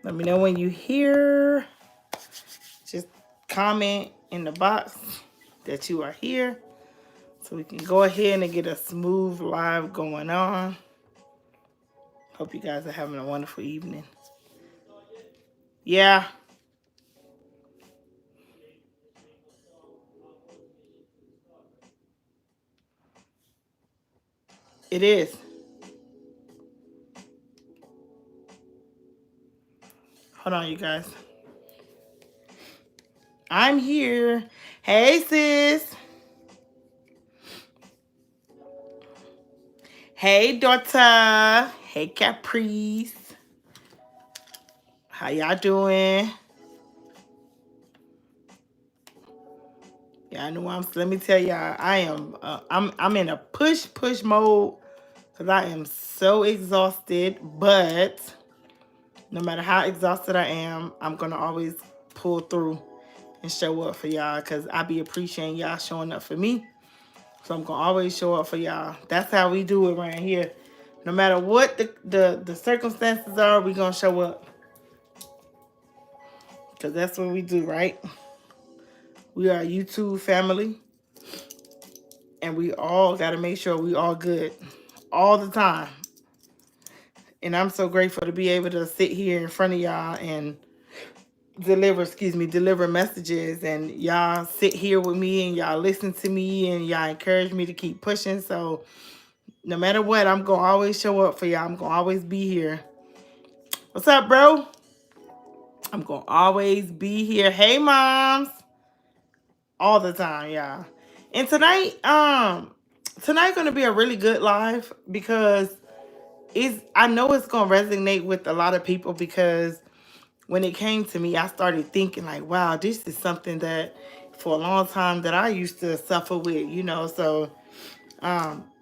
Let me know when you hear. Just comment in the box that you are here so we can go ahead and get a smooth live going on. Hope you guys are having a wonderful evening. Yeah. It is. Hold on, you guys. I'm here. Hey, sis. Hey, daughter. Hey, Caprice. How y'all doing? Yeah, I know let me tell y'all, I'm in a push mode because I am so exhausted, but no matter how exhausted I am, I'm gonna always pull through and show up for y'all because I be appreciating y'all showing up for me. So I'm gonna always show up for y'all. That's how we do it around here. No matter what the circumstances are, we gonna show up. Because that's what we do, right? We are a YouTube family. And we all gotta make sure we all good. All the time. And I'm so grateful to be able to sit here in front of y'all and deliver messages, and y'all sit here with me and y'all listen to me and y'all encourage me to keep pushing. So no matter what, I'm gonna always show up for y'all. I'm gonna always be here. What's up, bro? I'm gonna always be here. Hey, moms. All the time, y'all. And tonight gonna be a really good live because I know it's gonna resonate with a lot of people, because when it came to me, I started thinking like, wow, this is something that for a long time that I used to suffer with, so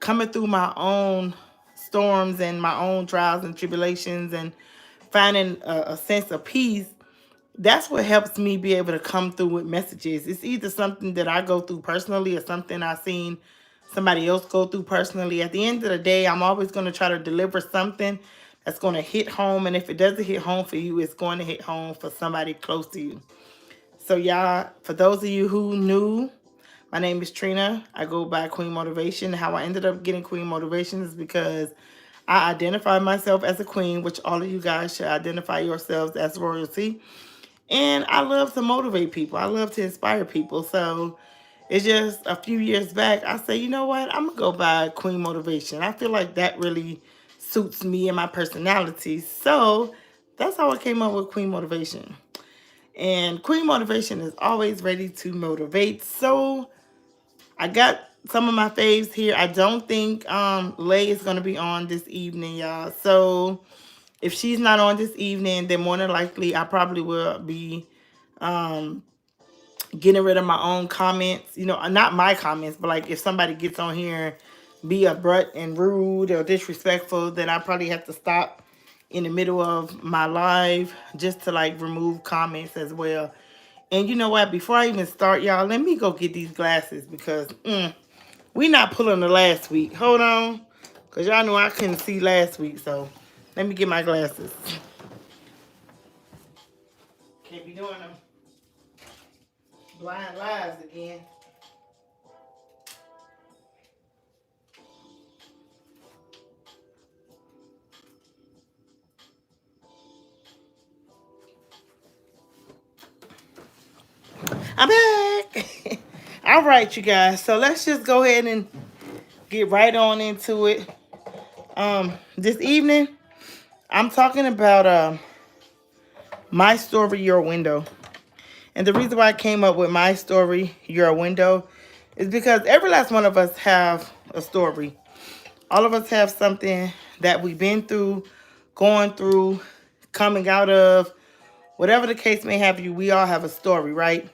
coming through my own storms and my own trials and tribulations and finding a sense of peace, that's what helps me be able to come through with messages. It's either something that I go through personally or something I've seen somebody else go through personally. At the end of the day, I'm always going to try to deliver something that's going to hit home. And if it doesn't hit home for you, it's going to hit home for somebody close to you. So y'all, for those of you who knew, my name is Trina. I go by Queen Motivation. How I ended up getting Queen Motivation is because I identify myself as a queen, which all of you guys should identify yourselves as royalty. And I love to motivate people. I love to inspire people. So it's just a few years back, I say, you know what? I'm going to go by Queen Motivation. I feel like that really suits me and my personality. So that's how I came up with Queen Motivation. And Queen Motivation is always ready to motivate. So I got some of my faves here. I don't think Lay is going to be on this evening, y'all. So if she's not on this evening, then more than likely I probably will be getting rid of my own comments. Not my comments, but like if somebody gets on here, be abrupt and rude or disrespectful, then I probably have to stop in the middle of my live just to like remove comments as well. And you know what? Before I even start, y'all, let me go get these glasses because we not pulling the last week. Hold on. Because y'all know I couldn't see last week. So let me get my glasses. Can't be doing them blind lives again. I'm back. All right, you guys. So let's just go ahead and get right on into it. This evening, I'm talking about My Story, Your Window. And the reason why I came up with My Story, Your Window is because every last one of us have a story. All of us have something that we've been through, going through, coming out of, whatever the case may have you, we all have a story, right?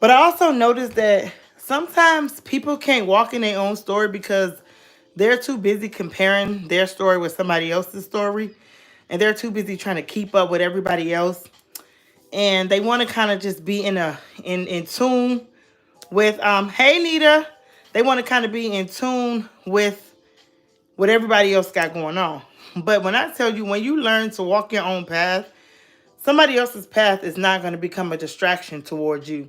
But I also noticed that sometimes people can't walk in their own story because they're too busy comparing their story with somebody else's story. And they're too busy trying to keep up with everybody else. And they want to kind of just be in tune with, hey, Nita. They want to kind of be in tune with what everybody else got going on. But when I tell you, when you learn to walk your own path, somebody else's path is not going to become a distraction towards you.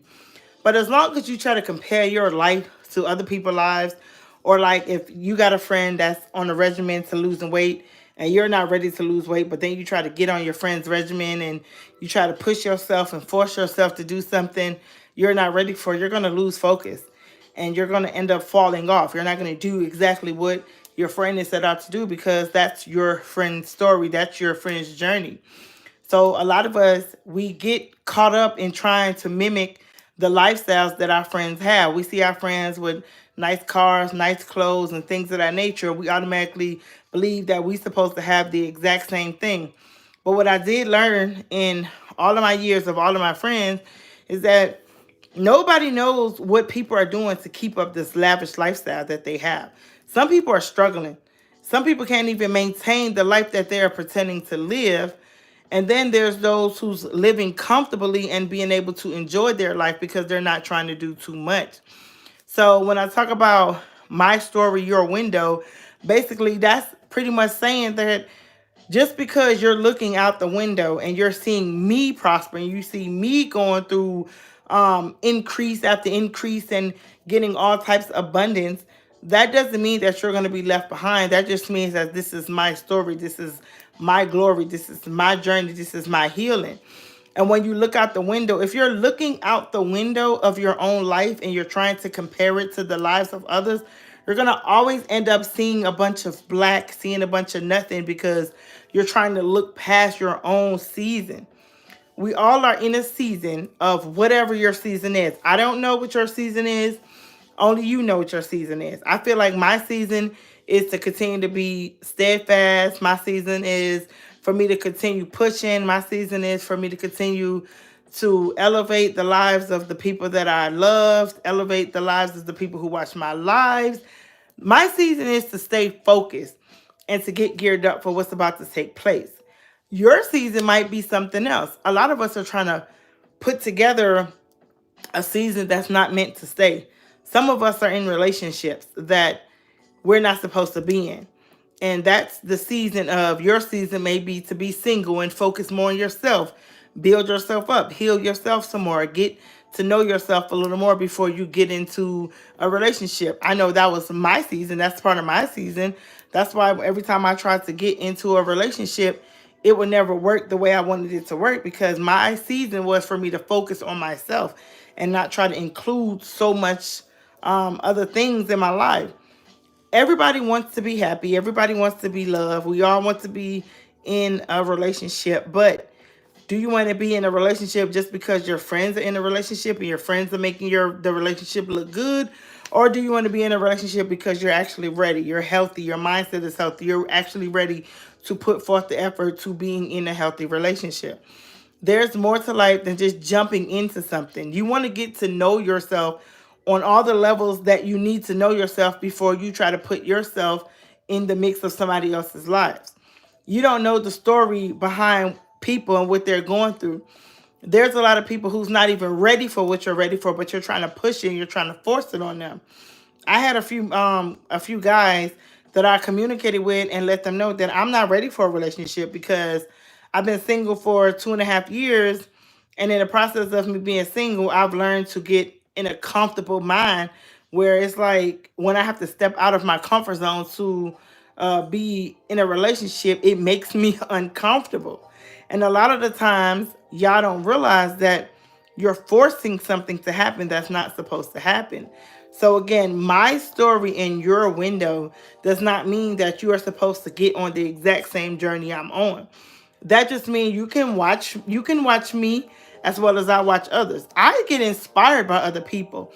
But as long as you try to compare your life to other people's lives, or like if you got a friend that's on a regimen to losing weight and you're not ready to lose weight, but then you try to get on your friend's regimen and you try to push yourself and force yourself to do something you're not ready for, you're going to lose focus and you're going to end up falling off. You're not going to do exactly what your friend is set out to do because that's your friend's story, that's your friend's journey. So a lot of us, we get caught up in trying to mimic the lifestyles that our friends have. We see our friends with nice cars, nice clothes, and things of that nature. We automatically believe that we're supposed to have the exact same thing. But what I did learn in all of my years of all of my friends is that nobody knows what people are doing to keep up this lavish lifestyle that they have. Some people are struggling. Some people can't even maintain the life that they are pretending to live. And then there's those who's living comfortably and being able to enjoy their life because they're not trying to do too much. So when I talk about my story, your window, basically that's pretty much saying that just because you're looking out the window and you're seeing me prospering, you see me going through increase after increase and getting all types of abundance, that doesn't mean that you're going to be left behind. That just means that this is my story, this is my glory, this is my journey, this is my healing. And when you look out the window, if you're looking out the window of your own life and you're trying to compare it to the lives of others, you're going to always end up seeing a bunch of black, seeing a bunch of nothing because you're trying to look past your own season. We all are in a season of whatever your season is. I don't know what your season is. Only you know what your season is. I feel like my season is to continue to be steadfast. My season is for me to continue pushing. My season is for me to continue to elevate the lives of the people that I loved, elevate the lives of the people who watch my lives. My season is to stay focused and to get geared up for what's about to take place. Your season might be something else. A lot of us are trying to put together a season that's not meant to stay. Some of us are in relationships that we're not supposed to be in. And that's the season of your season, may be to be single and focus more on yourself, build yourself up, heal yourself some more, get to know yourself a little more before you get into a relationship. I know that was my season. That's part of my season. That's why every time I tried to get into a relationship, it would never work the way I wanted it to work because my season was for me to focus on myself and not try to include so much other things in my life. Everybody wants to be happy. Everybody wants to be loved. We all want to be in a relationship. But do you want to be in a relationship just because your friends are in a relationship and your friends are making the relationship look good? Or do you want to be in a relationship because you're actually ready? You're healthy. Your mindset is healthy. You're actually ready to put forth the effort to being in a healthy relationship. There's more to life than just jumping into something. You want to get to know yourself on all the levels that you need to know yourself before you try to put yourself in the mix of somebody else's lives. You don't know the story behind people and what they're going through. There's a lot of people who's not even ready for what you're ready for, but you're trying to push it and you're trying to force it on them. I had a few guys that I communicated with and let them know that I'm not ready for a relationship because I've been single for 2.5 years, and in the process of me being single, I've learned to get in a comfortable mind where it's like when I have to step out of my comfort zone to be in a relationship, it makes me uncomfortable. And a lot of the times, y'all don't realize that you're forcing something to happen that's not supposed to happen. So again, my story in your window does not mean that you are supposed to get on the exact same journey I'm on. That just means you can watch me as well as I watch others. I get inspired by other people,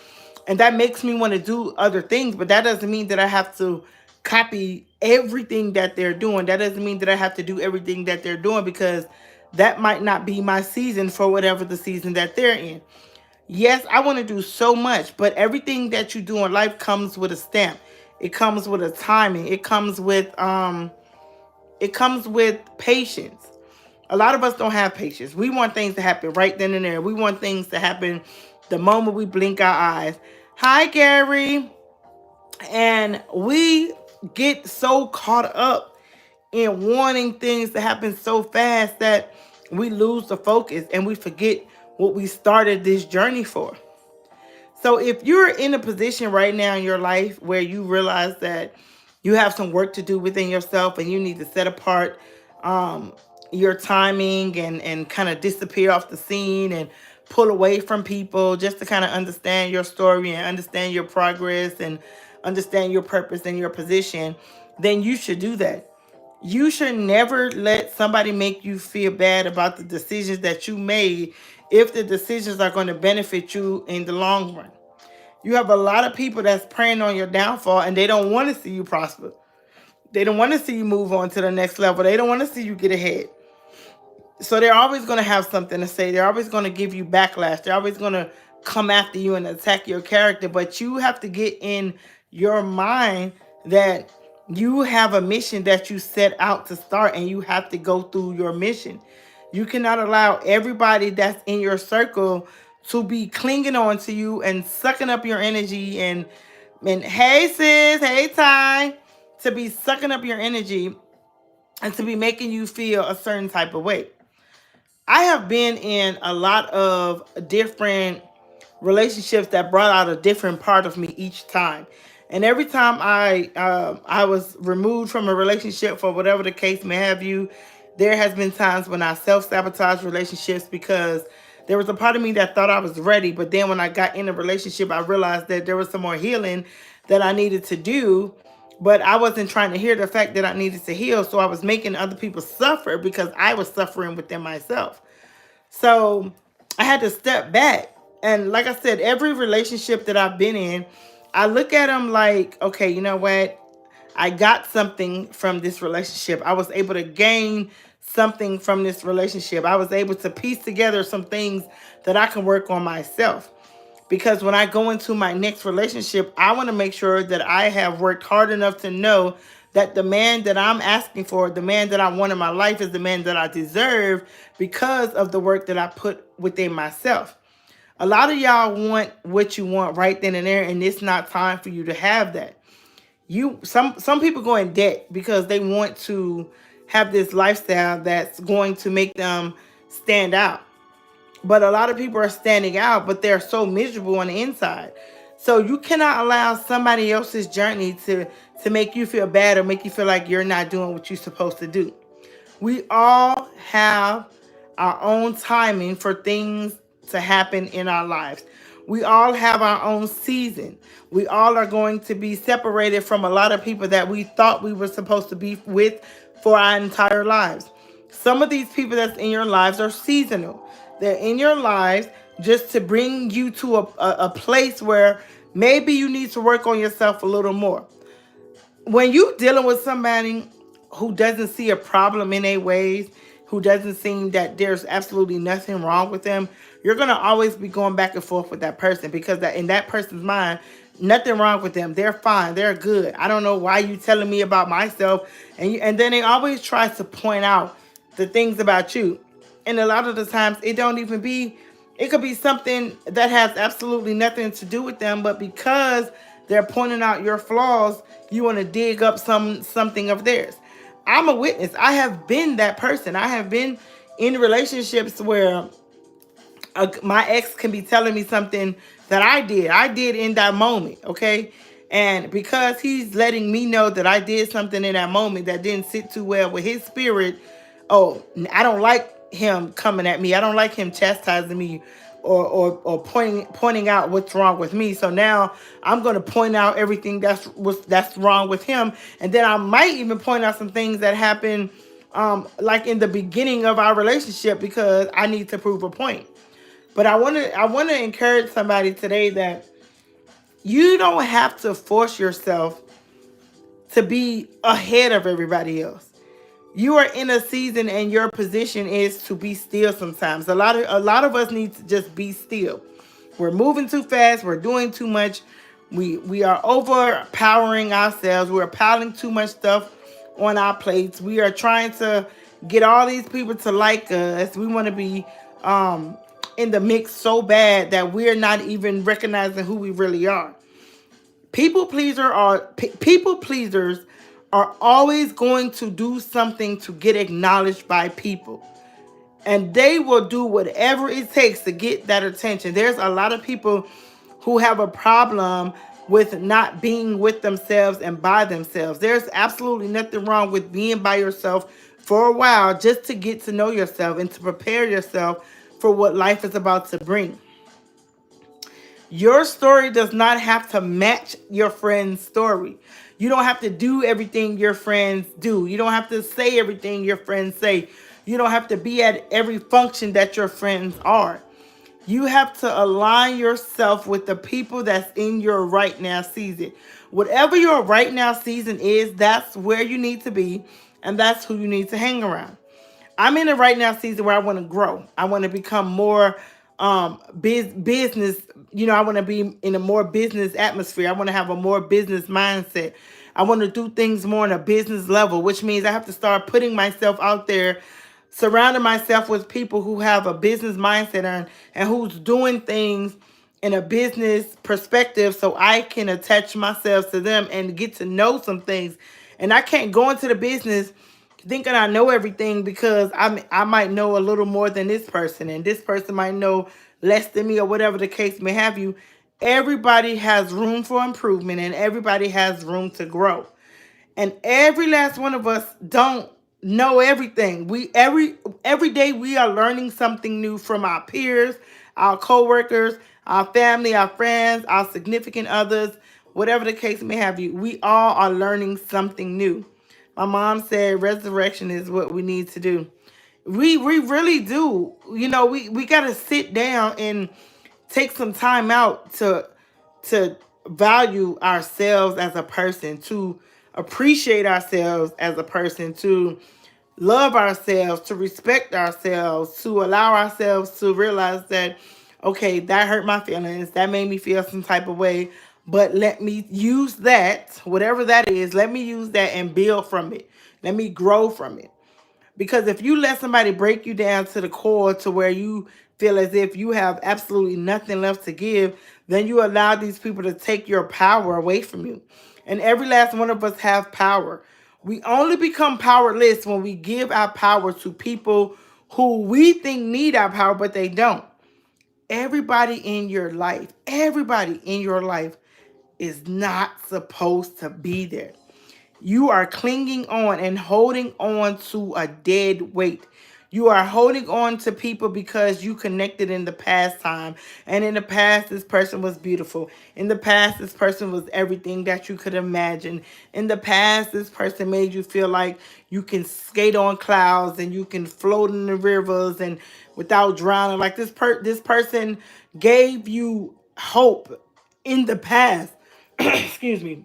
and that makes me want to do other things, but that doesn't mean that I have to copy everything that they're doing. That doesn't mean that I have to do everything that they're doing because that might not be my season for whatever the season that they're in. Yes, I want to do so much, but everything that you do in life comes with a stamp. It comes with a timing. It comes with patience. A lot of us don't have patience. We want things to happen right then and there. We want things to happen the moment we blink our eyes. Hi, Gary. And we get so caught up in wanting things to happen so fast that we lose the focus and we forget what we started this journey for. So if you're in a position right now in your life where you realize that you have some work to do within yourself and you need to set apart um, your timing and kind of disappear off the scene and pull away from people just to kind of understand your story and understand your progress and understand your purpose and your position, then you should do that. You should never let somebody make you feel bad about the decisions that you made if the decisions are going to benefit you in the long run. You have a lot of people that's preying on your downfall and they don't want to see you prosper. They don't want to see you move on to the next level. They don't want to see you get ahead. So they're always going to have something to say. They're always going to give you backlash. They're always going to come after you and attack your character. But you have to get in your mind that you have a mission that you set out to start and you have to go through your mission. You cannot allow everybody that's in your circle to be clinging on to you and sucking up your energy and hey sis, hey Ty, to be sucking up your energy and to be making you feel a certain type of way. I have been in a lot of different relationships that brought out a different part of me each time. And every time I was removed from a relationship for whatever the case may have you, there has been times when I self-sabotage relationships because there was a part of me that thought I was ready, but then when I got in a relationship, I realized that there was some more healing that I needed to do, but I wasn't trying to hear the fact that I needed to heal, so I was making other people suffer because I was suffering within myself. So I had to step back. And like I said, every relationship that I've been in, I look at them like, okay, you know what? I got something from this relationship. I was able to gain something from this relationship. I was able to piece together some things that I can work on myself. Because when I go into my next relationship, I want to make sure that I have worked hard enough to know that the man that I'm asking for, the man that I want in my life is the man that I deserve because of the work that I put within myself. A lot of y'all want what you want right then and there, and it's not time for you to have that. Some people go in debt because they want to have this lifestyle that's going to make them stand out. But a lot of people are standing out, but they're so miserable on the inside. So you cannot allow somebody else's journey to make you feel bad or make you feel like you're not doing what you're supposed to do. We all have our own timing for things to happen in our lives. We all have our own season. We all are going to be separated from a lot of people that we thought we were supposed to be with for our entire lives. Some of these people that's in your lives are seasonal. They're in your lives just to bring you to a place where maybe you need to work on yourself a little more. When you're dealing with somebody who doesn't see a problem in their ways, who doesn't seem that there's absolutely nothing wrong with them, you're going to always be going back and forth with that person because that in that person's mind, nothing wrong with them. They're fine. They're good. I don't know why you telling me about myself. And then they always try to point out the things about you. And a lot of the times it don't even be, it could be something that has absolutely nothing to do with them. But because they're pointing out your flaws, you want to dig up something of theirs. I'm a witness. I have been that person. I have been in relationships where my ex can be telling me something that I did in that moment, okay? And because he's letting me know that I did something in that moment that didn't sit too well with his spirit, oh, I don't like him coming at me. I don't like him chastising me or pointing out what's wrong with me. So now I'm going to point out everything that's wrong with him. And then I might even point out some things that happened like in the beginning of our relationship because I need to prove a point. But I want to encourage somebody today that you don't have to force yourself to be ahead of everybody else. You are in a season and your position is to be still sometimes. A lot of us need to just be still. We're moving too fast. We're doing too much. We are overpowering ourselves. We're piling too much stuff on our plates. We are trying to get all these people to like us. We want to be in the mix so bad that we're not even recognizing who we really are. People pleasers are always going to do something to get acknowledged by people. And they will do whatever it takes to get that attention. There's a lot of people who have a problem with not being with themselves and by themselves. There's absolutely nothing wrong with being by yourself for a while just to get to know yourself and to prepare yourself for what life is about to bring. Your story does not have to match your friend's story. You don't have to do everything your friends do. You don't have to say everything your friends say. You don't have to be at every function that your friends are. You have to align yourself with the people that's in your right now season. Whatever your right now season is, that's where you need to be, and that's who you need to hang around. I'm in a right now season where I want to grow. I want to become more business. I want to be in a more business atmosphere. I want to have a more business mindset. I want to do things more on a business level, which means I have to start putting myself out there, surrounding myself with people who have a business mindset and who's doing things in a business perspective so I can attach myself to them and get to know some things. And I can't go into the business thinking I know everything, because I might know a little more than this person, and this person might know less than me, or whatever the case may have you. Everybody has room for improvement, and everybody has room to grow. And every last one of us don't know everything. Every day we are learning something new from our peers, our coworkers, our family, our friends, our significant others, whatever the case may have you. We all are learning something new. My mom said resurrection is what we need to do. We really do. We got to sit down and take some time out to value ourselves as a person, to appreciate ourselves as a person, to love ourselves, to respect ourselves, to allow ourselves to realize that, okay, that hurt my feelings, that made me feel some type of way, but let me use that, whatever that is, let me use that and build from it. Let me grow from it. Because if you let somebody break you down to the core to where you feel as if you have absolutely nothing left to give, then you allow these people to take your power away from you. And every last one of us have power. We only become powerless when we give our power to people who we think need our power, but they don't. Everybody in your life is not supposed to be there. You are clinging on and holding on to a dead weight. You are holding on to people because you connected in the past time. And in the past, this person was beautiful. In the past, this person was everything that you could imagine. In the past, this person made you feel like you can skate on clouds and you can float in the rivers and without drowning. Like this person gave you hope in the past. Excuse me.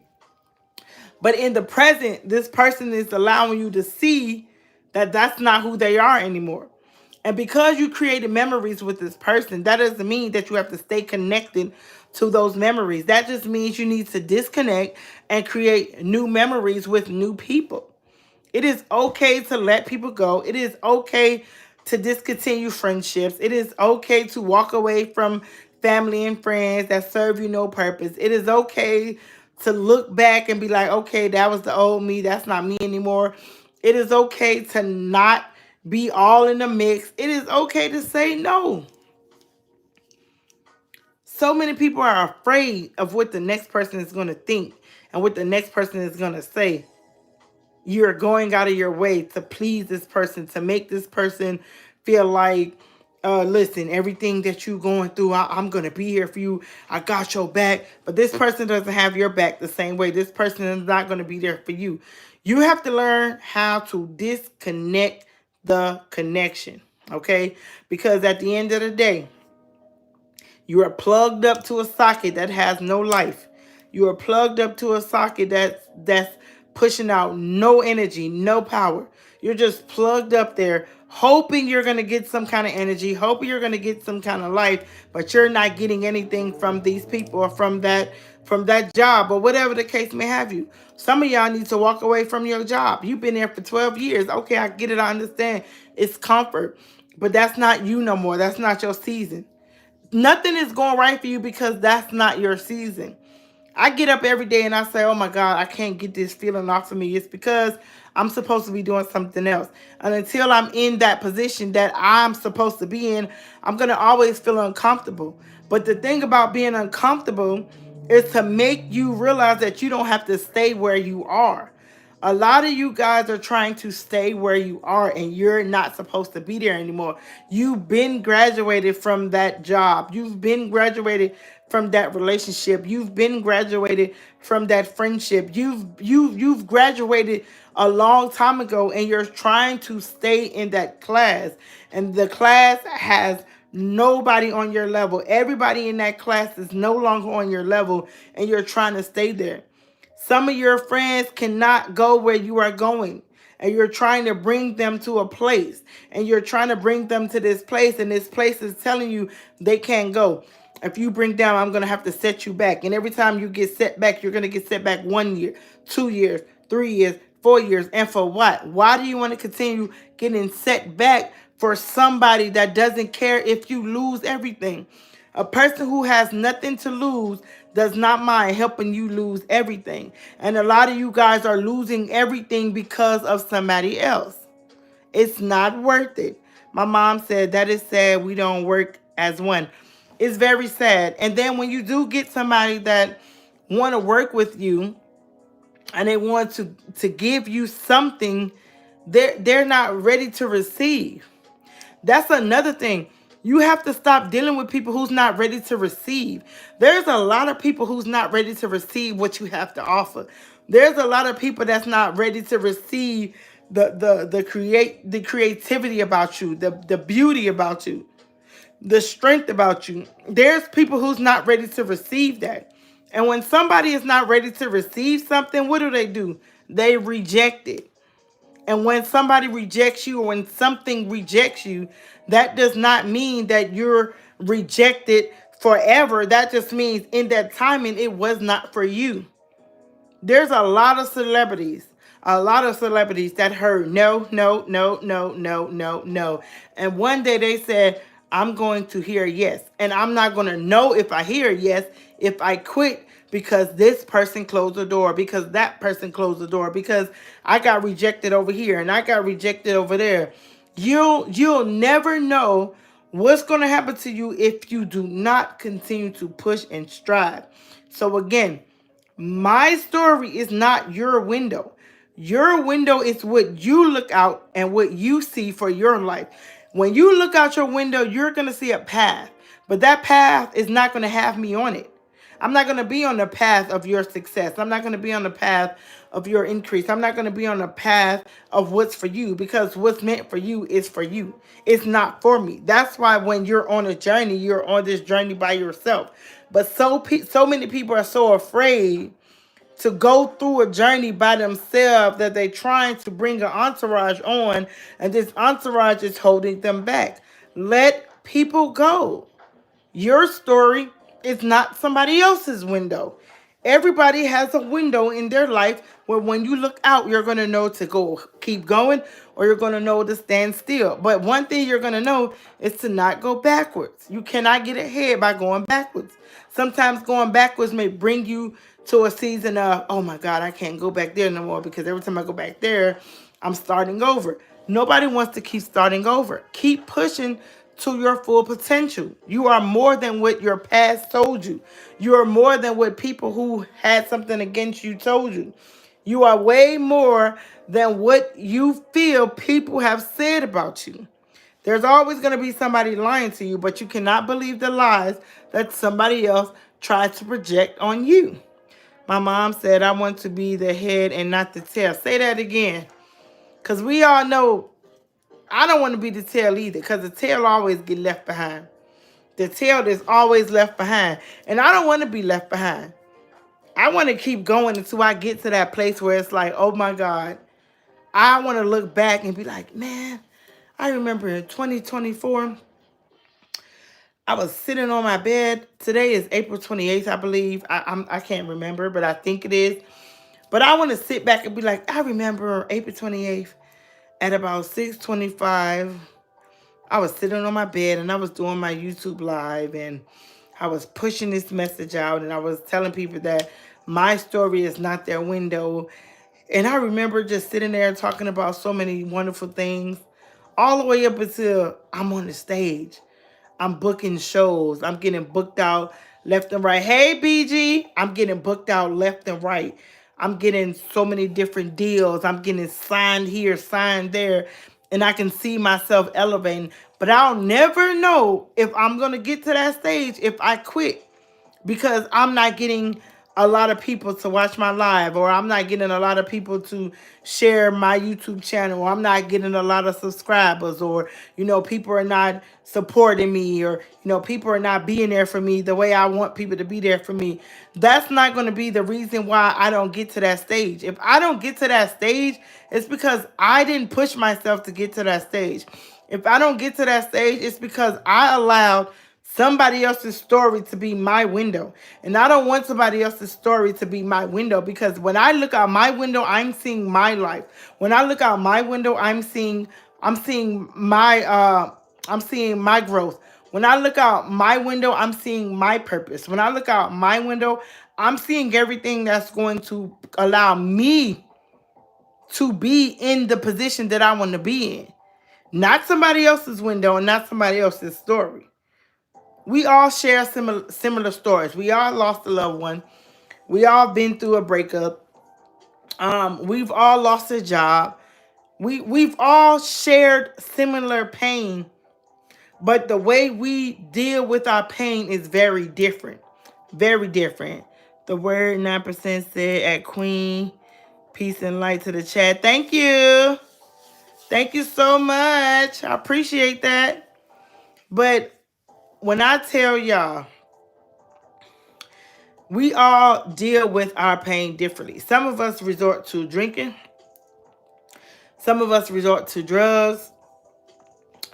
But in the present, this person is allowing you to see that that's not who they are anymore. And because you created memories with this person, that doesn't mean that you have to stay connected to those memories. That just means you need to disconnect and create new memories with new people. It is okay to let people go. It is okay to discontinue friendships. It is okay to walk away from family and friends that serve you no purpose. It is okay to look back and be like, okay, that was the old me. That's not me anymore. It is okay to not be all in the mix. It is okay to say no. So many people are afraid of what the next person is going to think and what the next person is going to say. You're going out of your way to please this person, to make this person feel like, listen, everything that you're going through, I'm going to be here for you. I got your back. But this person doesn't have your back the same way. This person is not going to be there for you. You have to learn how to disconnect the connection, okay? Because at the end of the day, you are plugged up to a socket that has no life. You are plugged up to a socket that's pushing out no energy, no power. You're just plugged up there, hoping you're going to get some kind of energy, hoping you're going to get some kind of life, but you're not getting anything from these people or from that job or whatever the case may have you. Some of y'all need to walk away from your job. You've been there for 12 years. Okay, I get it. I understand. It's comfort, but that's not you no more. That's not your season. Nothing is going right for you because that's not your season. I get up every day and I say, oh my God, I can't get this feeling off of me. It's because I'm supposed to be doing something else. And until I'm in that position that I'm supposed to be in, I'm going to always feel uncomfortable. But the thing about being uncomfortable is to make you realize that you don't have to stay where you are. A lot of you guys are trying to stay where you are and you're not supposed to be there anymore. You've been graduated from that job. You've been graduated from that relationship. You've been graduated from that friendship. You've graduated a long time ago and you're trying to stay in that class. And the class has nobody on your level. Everybody in that class is no longer on your level and you're trying to stay there. Some of your friends cannot go where you are going, and you're trying to bring them to a place, and you're trying to bring them to this place, and this place is telling you they can't go. If you bring down, I'm going to have to set you back. And every time you get set back, you're going to get set back 1 year, 2 years, 3 years, 4 years. And for what? Why do you want to continue getting set back for somebody that doesn't care if you lose everything? A person who has nothing to lose does not mind helping you lose everything. And a lot of you guys are losing everything because of somebody else. It's not worth it. My mom said that is sad. We don't work as one. It's very sad. And then when you do get somebody that want to work with you and they want to give you something, they're not ready to receive. That's another thing. You have to stop dealing with people who's not ready to receive. There's a lot of people who's not ready to receive what you have to offer. There's a lot of people that's not ready to receive the creativity about you, the beauty about you, the strength about you. There's people who's not ready to receive that. And when somebody is not ready to receive something, what do? They reject it. And when somebody rejects you or when something rejects you, that does not mean that you're rejected forever. That just means in that timing, it was not for you. There's a lot of celebrities that heard no, no, no, no, no, no, no. And one day they said, I'm going to hear yes. And I'm not going to know if I hear yes if I quit because this person closed the door, because that person closed the door, because I got rejected over here and I got rejected over there. You'll never know what's going to happen to you if you do not continue to push and strive. So again, my story is not your window. Your window is what you look out and what you see for your life. When you look out your window, you're going to see a path. But that path is not going to have me on it. I'm not going to be on the path of your success. I'm not going to be on the path of your increase. I'm not going to be on the path of what's for you, because what's meant for you is for you. It's not for me. That's why when you're on a journey, you're on this journey by yourself. But so many people are so afraid to go through a journey by themselves that they're trying to bring an entourage on, and this entourage is holding them back. Let people go. Your story is not somebody else's window. Everybody has a window in their life where when you look out, you're going to know to go keep going, or you're going to know to stand still. But one thing you're going to know is to not go backwards. You cannot get ahead by going backwards. Sometimes going backwards may bring you to a season of, oh my God, I can't go back there no more, because every time I go back there, I'm starting over. Nobody wants to keep starting over. Keep pushing to your full potential. You are more than what your past told you. You are more than what people who had something against you told you. You are way more than what you feel people have said about you. There's always going to be somebody lying to you, but you cannot believe the lies that somebody else tries to project on you. My mom said, I want to be the head and not the tail. Say that again. Because we all know I don't want to be the tail either, because the tail always get left behind. The tail is always left behind. And I don't want to be left behind. I want to keep going until I get to that place where it's like, oh my God. I want to look back and be like, man, I remember in 2024, I was sitting on my bed. Today is April 28th, I believe. I can't remember, but I think it is. But I want to sit back and be like, I remember April 28th at about 6:25. I was sitting on my bed and I was doing my YouTube live, and I was pushing this message out, and I was telling people that my story is not their window. And I remember just sitting there talking about so many wonderful things, all the way up until I'm on the stage. I'm booking shows. I'm getting booked out left and right. Hey, BG, I'm getting booked out left and right. I'm getting so many different deals. I'm getting signed here, signed there. And I can see myself elevating. But I'll never know if I'm going to get to that stage if I quit, because I'm not getting a lot of people to watch my live, or I'm not getting a lot of people to share my YouTube channel, or I'm not getting a lot of subscribers, or people are not supporting me, or people are not being there for me the way I want people to be there for me. That's not going to be the reason why I don't get to that stage. If I don't get to that stage, it's because I didn't push myself to get to that stage. If I don't get to that stage, it's because I allowed somebody else's story to be my window. And I don't want somebody else's story to be my window, because when I look out my window, I'm seeing my life. When I look out my window, I'm seeing my growth. When I look out my window, I'm seeing my purpose. When I look out my window, I'm seeing everything that's going to allow me to be in the position that I want to be in. Not somebody else's window and not somebody else's story. We all share similar stories. We all lost a loved one. We all been through a breakup. We've all lost a job. We've all shared similar pain, but the way we deal with our pain is very different. Very different. The word 9% said at Queen. Peace and light to the chat. Thank you. Thank you so much. I appreciate that. But when I tell y'all, we all deal with our pain differently. Some of us resort to drinking. Some of us resort to drugs.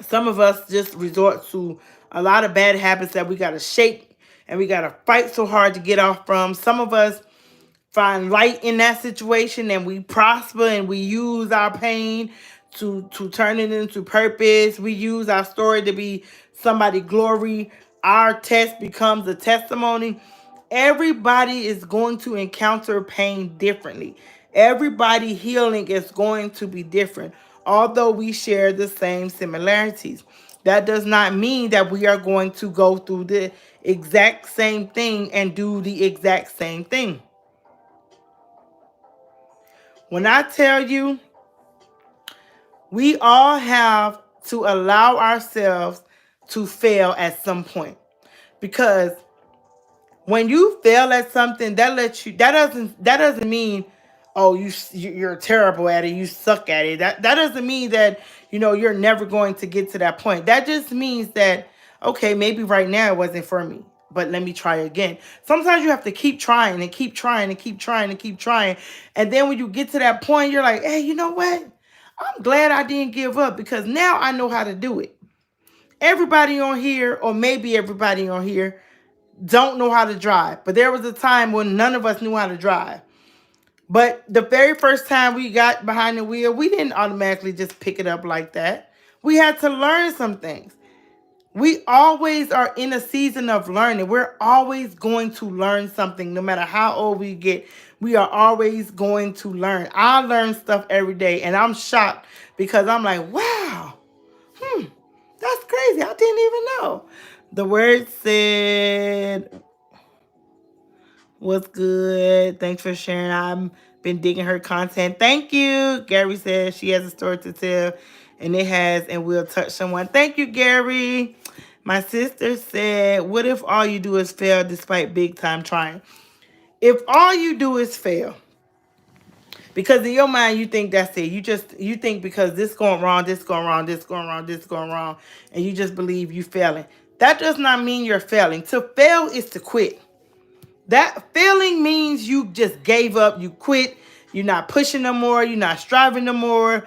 Some of us just resort to a lot of bad habits that we got to shake and we got to fight so hard to get off from. Some of us find light in that situation and we prosper and we use our pain to turn it into purpose. We use our story to be somebody's glory. Our test becomes a testimony. Everybody is going to encounter pain differently. Everybody healing is going to be different, although we share the same similarities. That does not mean that we are going to go through the exact same thing and do the exact same thing. When I tell you, we all have to allow ourselves to fail at some point, because when you fail at something, that doesn't mean, oh, you're terrible at it, you suck at it. That doesn't mean that you're never going to get to that point. That just means that, okay, maybe right now it wasn't for me, but let me try again. Sometimes you have to keep trying and keep trying and keep trying and keep trying. And then when you get to that point, you're like, hey, you know what? I'm glad I didn't give up, because now I know how to do it. Everybody on here, or maybe everybody on here, don't know how to drive. But there was a time when none of us knew how to drive. But the very first time we got behind the wheel, we didn't automatically just pick it up like that. We had to learn some things. We always are in a season of learning. We're always going to learn something. No matter how old we get, we are always going to learn. I learn stuff every day, and I'm shocked because I'm like, wow, that's crazy. I didn't even know. The word said, what's good? Thanks for sharing. I've been digging her content. Thank you. Gary says she has a story to tell, and it has and will touch someone. Thank you, Gary. My sister said, what if all you do is fail despite big time trying? If all you do is fail, because in your mind you think that's it. You think because this going wrong, this going wrong, this going wrong, this going wrong, and you just believe you failing. That does not mean you're failing. To fail is to quit. That failing means you just gave up, you quit, you're not pushing no more, you're not striving no more,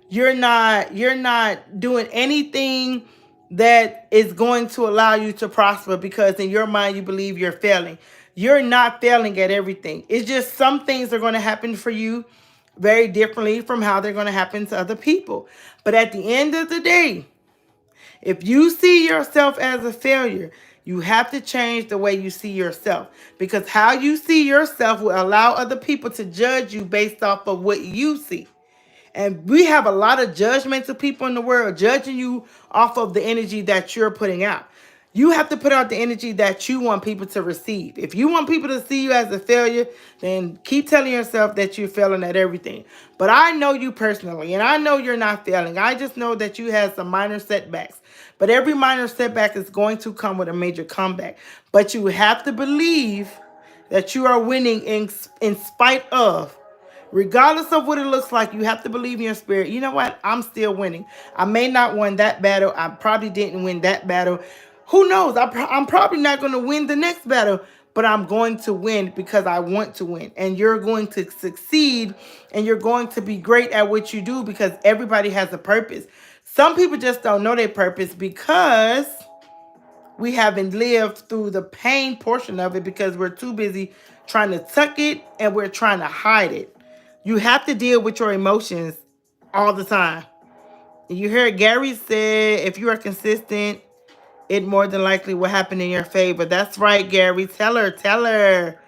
you're not doing anything that is going to allow you to prosper, because in your mind you believe you're failing. You're not failing at everything. It's just some things are going to happen for you very differently from how they're going to happen to other people. But at the end of the day, if you see yourself as a failure, You have to change the way you see yourself, because how you see yourself will allow other people to judge you based off of what you see. And we have a lot of judgmental people in the world judging you off of the energy that you're putting out. You have to put out the energy that you want people to receive. If you want people to see you as a failure, then keep telling yourself that you're failing at everything. But I know you personally, and I know you're not failing. I just know that you had some minor setbacks. But every minor setback is going to come with a major comeback. But you have to believe that you are winning in spite of. Regardless of what it looks like, you have to believe in your spirit. You know what? I'm still winning. I may not win that battle. I probably didn't win that battle. Who knows? I'm probably not going to win the next battle, but I'm going to win because I want to win. And you're going to succeed, and you're going to be great at what you do, because everybody has a purpose. Some people just don't know their purpose because we haven't lived through the pain portion of it, because we're too busy trying to tuck it and we're trying to hide it. You have to deal with your emotions all the time. You heard Gary say, if you are consistent, it more than likely will happen in your favor. That's right, Gary. Tell her, tell her.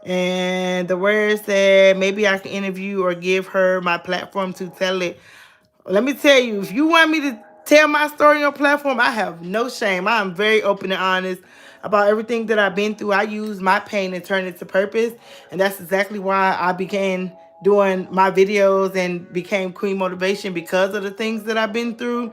And the word said, maybe I can interview or give her my platform to tell it. Let me tell you, if you want me to tell my story on your platform, I have no shame. I am very open and honest about everything that I've been through. I use my pain and turn it to purpose. And that's exactly why I began doing my videos and became Queen Motivation, because of the things that I've been through.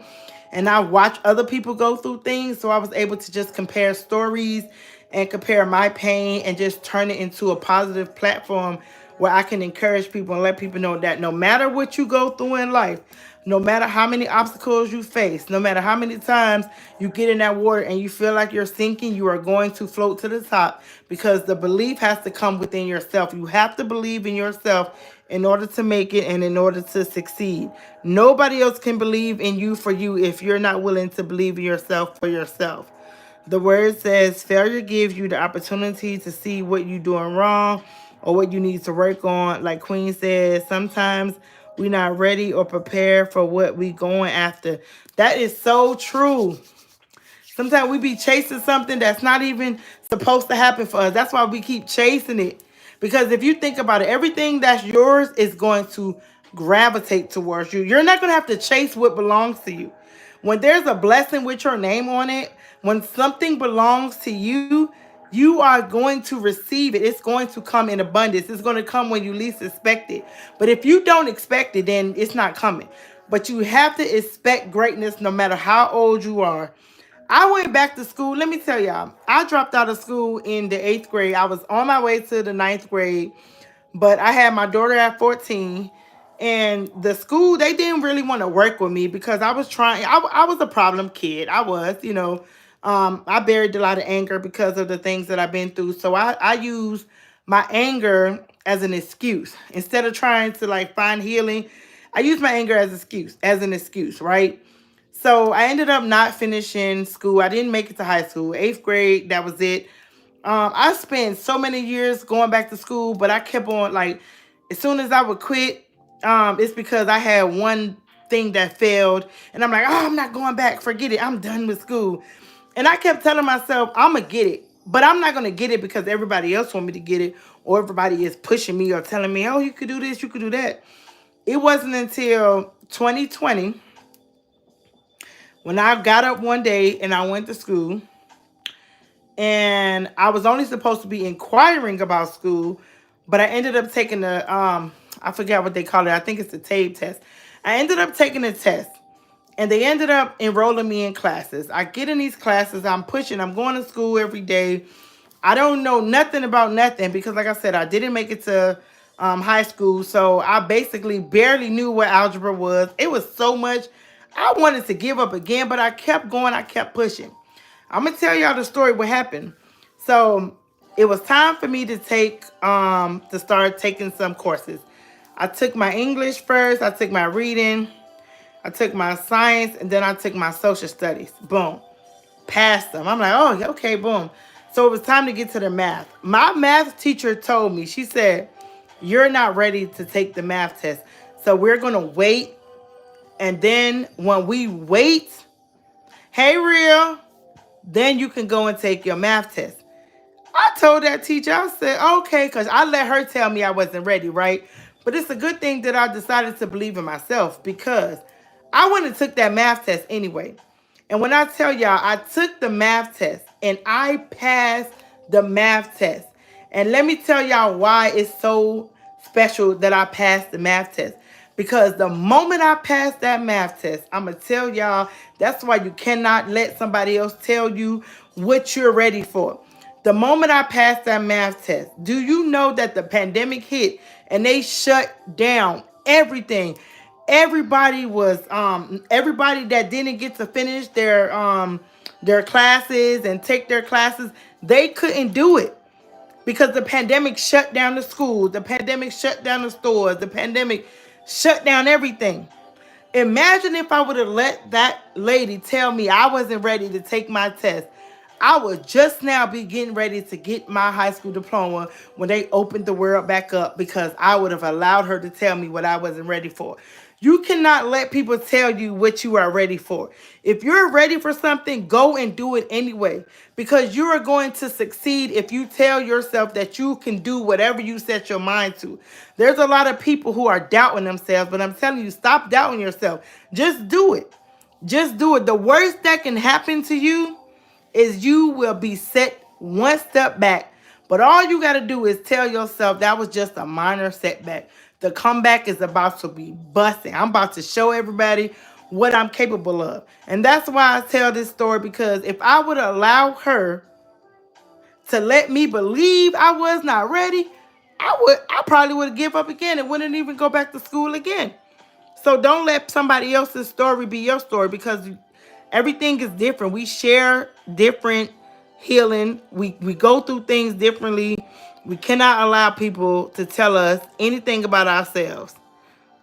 And I watch other people go through things. So I was able to just compare stories and compare my pain and just turn it into a positive platform where I can encourage people and let people know that no matter what you go through in life, no matter how many obstacles you face, no matter how many times you get in that water and you feel like you're sinking, you are going to float to the top, because the belief has to come within yourself. You have to believe in yourself in order to make it and in order to succeed. Nobody else can believe in you for you if you're not willing to believe in yourself for yourself. The word says failure gives you the opportunity to see what you're doing wrong or what you need to work on. Like Queen says, sometimes we're not ready or prepared for what we going after. That is so true. Sometimes we be chasing something that's not even supposed to happen for us. That's why we keep chasing it. Because if you think about it, everything that's yours is going to gravitate towards you. You're not going to have to chase what belongs to you. When there's a blessing with your name on it, when something belongs to you, you are going to receive it. It's going to come in abundance. It's going to come when you least expect it. But if you don't expect it, then it's not coming. But you have to expect greatness no matter how old you are. I went back to school. Let me tell y'all, I dropped out of school in the 8th grade. I was on my way to the 9th grade, but I had my daughter at 14. And the school, they didn't really want to work with me because I was trying. I was a problem kid. I was. I buried a lot of anger because of the things that I've been through. So I use my anger as an excuse. Instead of trying to like find healing, I use my anger as an excuse, right? So I ended up not finishing school. I didn't make it to high school. 8th grade, that was it. I spent so many years going back to school, but I kept on, like, as soon as I would quit, it's because I had one thing that failed. And I'm like, oh, I'm not going back. Forget it. I'm done with school. And I kept telling myself, I'm going to get it. But I'm not going to get it because everybody else want me to get it, or everybody is pushing me or telling me, oh, you could do this, you could do that. It wasn't until 2020 when I got up one day and I went to school, and I was only supposed to be inquiring about school, but I ended up taking the, I forget what they call it. I think it's the TABE test. I ended up taking the test, and they ended up enrolling me in classes. I get in these classes, I'm pushing, I'm going to school every day. I don't know nothing about nothing because, like I said, I didn't make it to high school. So I basically barely knew what algebra was. It was so much. I wanted to give up again, but I kept going. I kept pushing. I'm going to tell y'all the story what happened. So it was time for me to start taking some courses. I took my English first. I took my reading. I took my science, and then I took my social studies. Boom. Passed them. I'm like, oh, okay, boom. So it was time to get to the math. My math teacher told me, she said, you're not ready to take the math test. So we're going to wait. And then when we wait, hey, Real, then you can go and take your math test. I told that teacher, I said, okay, because I let her tell me I wasn't ready, right? But it's a good thing that I decided to believe in myself, because I went and took that math test anyway. And when I tell y'all, I took the math test and I passed the math test. And let me tell y'all why it's so special that I passed the math test. Because the moment I passed that math test, I'm going to tell y'all, that's why you cannot let somebody else tell you what you're ready for. The moment I passed that math test, do you know that the pandemic hit and they shut down everything? Everybody that didn't get to finish their classes and take their classes, they couldn't do it because the pandemic shut down the schools, the pandemic shut down the stores, the pandemic shut down everything. Imagine if I would have let that lady tell me I wasn't ready to take my test. I would just now be getting ready to get my high school diploma when they opened the world back up, because I would have allowed her to tell me what I wasn't ready for. You cannot let people tell you what you are ready for. If you're ready for something, go and do it anyway, because you are going to succeed if you tell yourself that you can do whatever you set your mind to. There's a lot of people who are doubting themselves, but I'm telling you, stop doubting yourself. Just do it. Just do it. The worst that can happen to you is you will be set one step back. But all you got to do is tell yourself that was just a minor setback. The comeback is about to be busting. I'm about to show everybody what I'm capable of. And that's why I tell this story, because if I would allow her to let me believe I was not ready, I probably would give up again and wouldn't even go back to school again. So don't let somebody else's story be your story, because everything is different. We share different healing. We go through things differently. We cannot allow people to tell us anything about ourselves.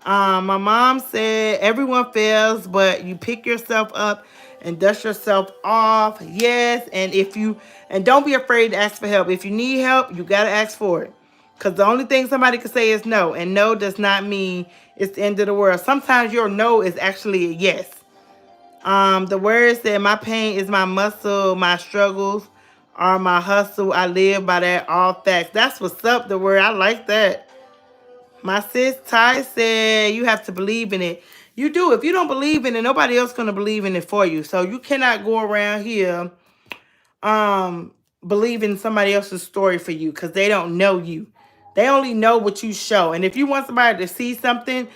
My mom said everyone fails, but you pick yourself up and dust yourself off. Yes, and don't be afraid to ask for help. If you need help, you gotta ask for it. Because the only thing somebody can say is no, and no does not mean it's the end of the world. Sometimes your no is actually a yes. The word said, my pain is my muscle, my struggles are my hustle. I live by that, all facts. That's what's up, the word. I like that. My sis Ty said, you have to believe in it. You do. If you don't believe in it, nobody else going to believe in it for you. So you cannot go around here believing somebody else's story for you, because they don't know you. They only know what you show. And if you want somebody to see something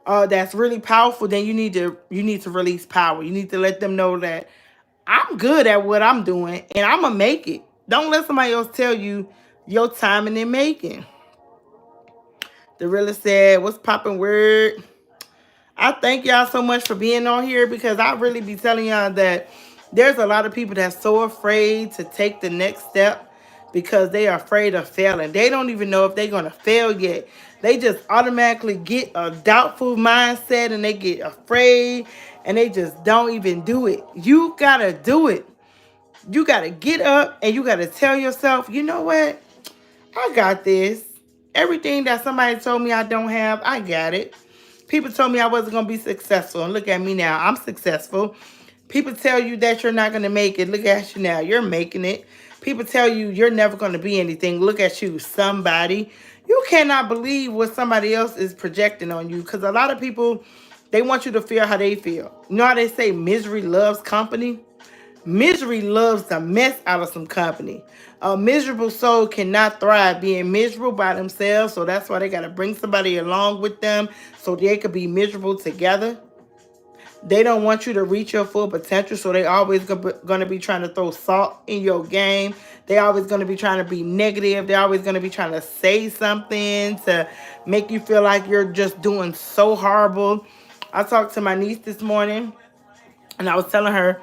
that's really powerful, then you need to release power. You need to let them know that I'm good at what I'm doing and I'm gonna make it. Don't let somebody else tell you your timing in making. The realist said, what's popping word? I thank y'all so much for being on here, because I really be telling y'all that there's a lot of people that's so afraid to take the next step because they are afraid of failing. They don't even know if they're going to fail yet. They just automatically get a doubtful mindset and they get afraid and they just don't even do it. You got to do it. You got to get up and you got to tell yourself, you know what? I got this. Everything that somebody told me I don't have, I got it. People told me I wasn't going to be successful, and look at me now. I'm successful. People tell you that you're not going to make it. Look at you now. You're making it. People tell you you're never going to be anything. Look at you, somebody. You cannot believe what somebody else is projecting on you, because a lot of people, they want you to feel how they feel. You know how they say misery loves company? Misery loves the mess out of some company. A miserable soul cannot thrive being miserable by themselves. So that's why they got to bring somebody along with them so they could be miserable together. They don't want you to reach your full potential. So they always going to be trying to throw salt in your game. They always going to be trying to be negative. They're always going to be trying to say something to make you feel like you're just doing so horrible. I talked to my niece this morning and I was telling her,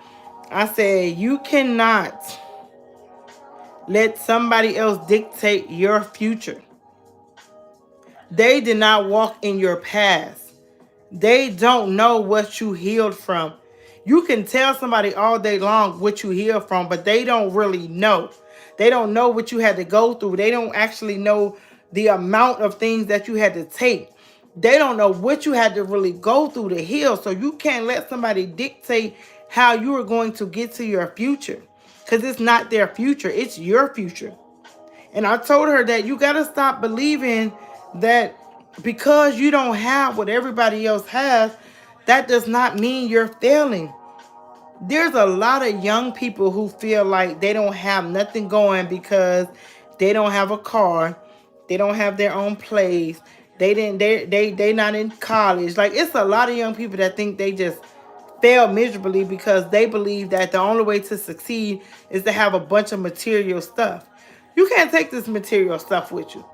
I said, you cannot let somebody else dictate your future. They did not walk in your past. They don't know what you healed from. You can tell somebody all day long what you healed from, but they don't really know. They don't know what you had to go through. They don't actually know the amount of things that you had to take. They don't know what you had to really go through to heal. So you can't let somebody dictate how you are going to get to your future. because it's not their future. It's your future. And I told her that you got to stop believing that because you don't have what everybody else has, that does not mean you're failing. There's a lot of young people who feel like they don't have nothing going because they don't have a car, they don't have their own place, they not in college. Like, it's a lot of young people that think they just fail miserably because they believe that the only way to succeed is to have a bunch of material stuff. You can't take this material stuff with you.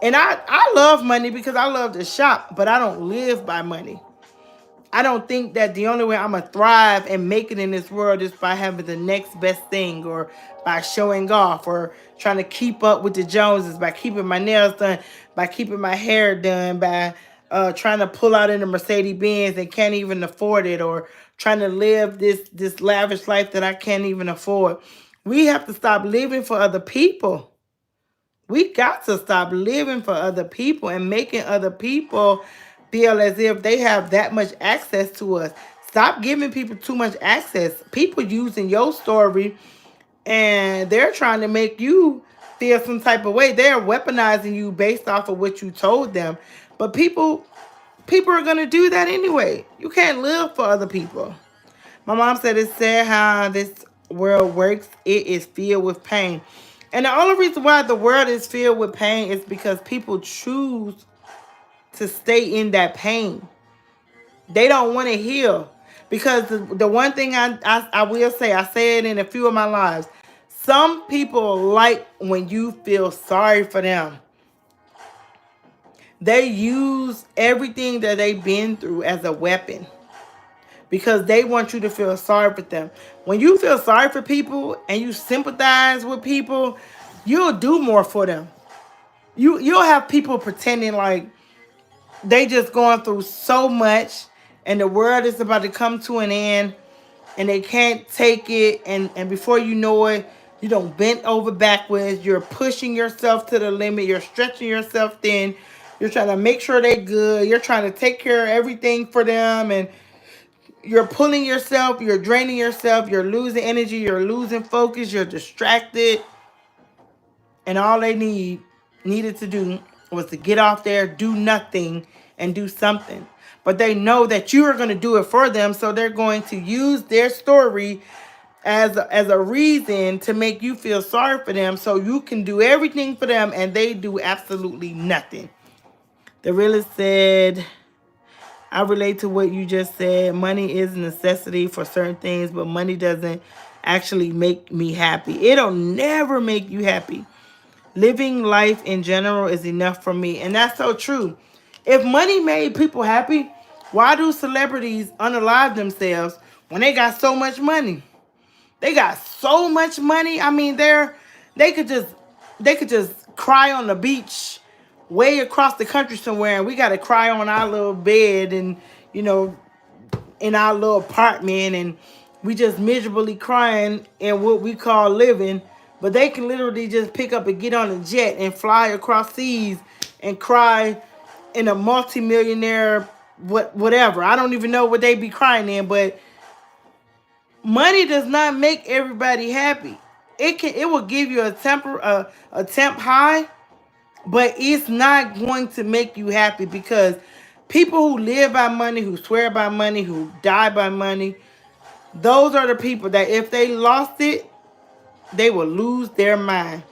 And I love money because I love to shop, but I don't live by money. I don't think that the only way I'm going to thrive and make it in this world is by having the next best thing, or by showing off, or trying to keep up with the Joneses, by keeping my nails done, by keeping my hair done, by trying to pull out in a Mercedes Benz and can't even afford it, or trying to live this lavish life that I can't even afford. We have to stop living for other people. We got to stop living for other people and making other people feel as if they have that much access to us. Stop giving people too much access. People using your story and they're trying to make you feel some type of way. They're weaponizing you based off of what you told them. But people are going to do that anyway. You can't live for other people. My mom said it's sad how this world works. It is filled with pain. And the only reason why the world is filled with pain is because people choose to stay in that pain. They don't want to heal. Because the one thing I will say, I say it in a few of my lives. Some people like when you feel sorry for them. They use everything that they've been through as a weapon, because they want you to feel sorry for them. When you feel sorry for people and you sympathize with people, you'll do more for them. You'll have people pretending like they just going through so much and the world is about to come to an end and they can't take it, and before you know it, you don't bent over backwards. You're pushing yourself to the limit. You're stretching yourself thin. You're trying to make sure they're good. You're trying to take care of everything for them, and you're pulling yourself, you're draining yourself, you're losing energy, you're losing focus, you're distracted. And all they needed to do was to get off there, do nothing, and do something. But they know that you are going to do it for them, so they're going to use their story as a reason to make you feel sorry for them, so you can do everything for them and they do absolutely nothing. The realist said, I relate to what you just said. Money is a necessity for certain things, but money doesn't actually make me happy. It'll never make you happy. Living life in general is enough for me. And that's so true. If money made people happy, why do celebrities unalive themselves when they got so much money? They got so much money. I mean, they could just cry on the beach way across the country somewhere, and we got to cry on our little bed and, in our little apartment, and we just miserably crying in what we call living. But they can literally just pick up and get on a jet and fly across seas and cry in a multi-millionaire whatever. I don't even know what they be crying in, but money does not make everybody happy. It will give you a temp high, but it's not going to make you happy, because people who live by money, who swear by money, who die by money, those are the people that if they lost it, they will lose their mind.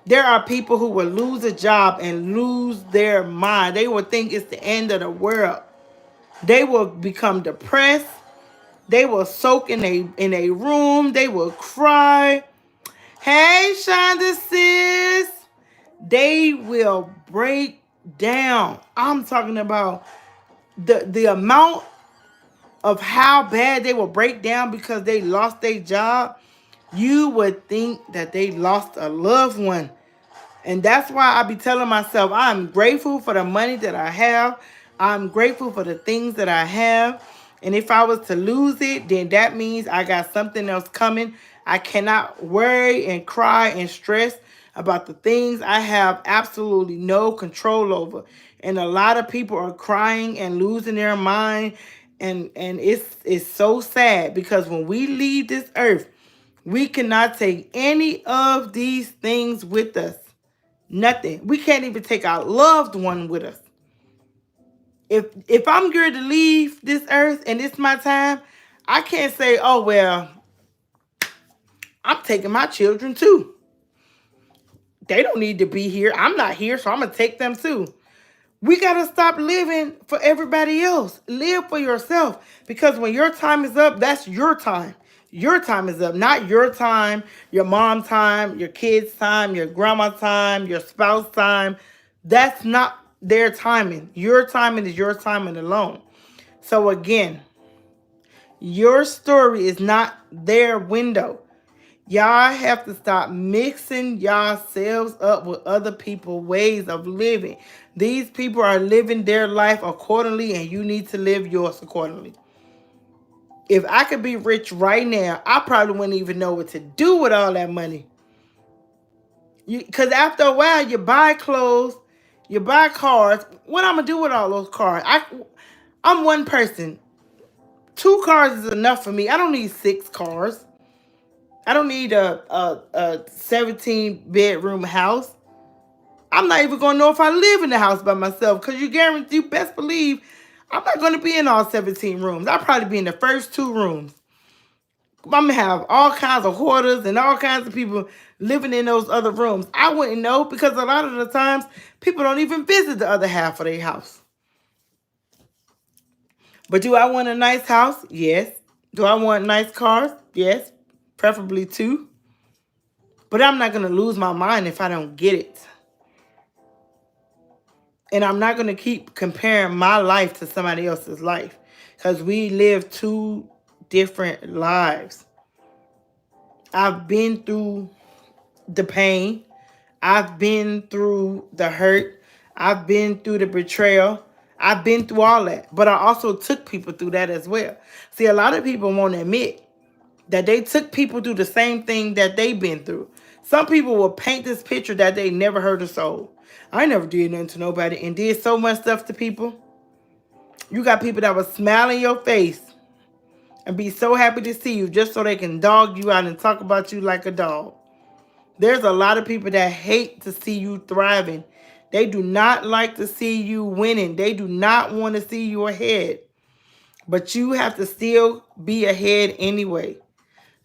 There are people who will lose a job and lose their mind. They will think it's the end of the world. They will become depressed. They will soak in a room. They will cry. Hey, Shonda sis. They will break down. I'm talking about the amount of how bad they will break down because they lost their job. You would think that they lost a loved one. And that's why I be telling myself, I'm grateful for the money that I have. I'm grateful for the things that I have. And if I was to lose it, then that means I got something else coming. I cannot worry and cry and stress about the things I have absolutely no control over. And a lot of people are crying and losing their mind. And it's so sad, because when we leave this earth, We cannot take any of these things with us. Nothing. We can't even take our loved one with us. If I'm going to leave this earth and it's my time, I can't say, oh, well, I'm taking my children too. They don't need to be here. I'm not here, so I'm going to take them too. We got to stop living for everybody else. Live for yourself. Because when your time is up, that's your time. Your time is up, not your time, your mom's time, your kid's time, your grandma's time, your spouse's time. That's not their timing. Your timing is your timing alone. So again, your story is not their window. Y'all have to stop mixing yourselves up with other people's ways of living. These people are living their life accordingly, and you need to live yours accordingly. If I could be rich right now, I probably wouldn't even know what to do with all that money. Because after a while, you buy clothes, you buy cars. What I'm going to do with all those cars? I'm one person. 2 cars is enough for me. I don't need 6 cars. I don't need a 17 bedroom house. I'm not even going to know if I live in the house by myself, because you best believe I'm not going to be in all 17 rooms. I'll probably be in the first 2 rooms. I'm going to have all kinds of hoarders and all kinds of people living in those other rooms. I wouldn't know, because a lot of the times people don't even visit the other half of their house. But do I want a nice house? Yes. Do I want nice cars? Yes. Preferably 2. But I'm not going to lose my mind if I don't get it. And I'm not going to keep comparing my life to somebody else's life, because we live 2 different lives. I've been through the pain. I've been through the hurt. I've been through the betrayal. I've been through all that. But I also took people through that as well. See, a lot of people won't admit that they took people through the same thing that they've been through. Some people will paint this picture that they never hurt a soul. I never did nothing to nobody and did so much stuff to people. You got people that will smile in your face and be so happy to see you just so they can dog you out and talk about you like a dog. There's a lot of people that hate to see you thriving. They do not like to see you winning. They do not want to see you ahead. But you have to still be ahead anyway.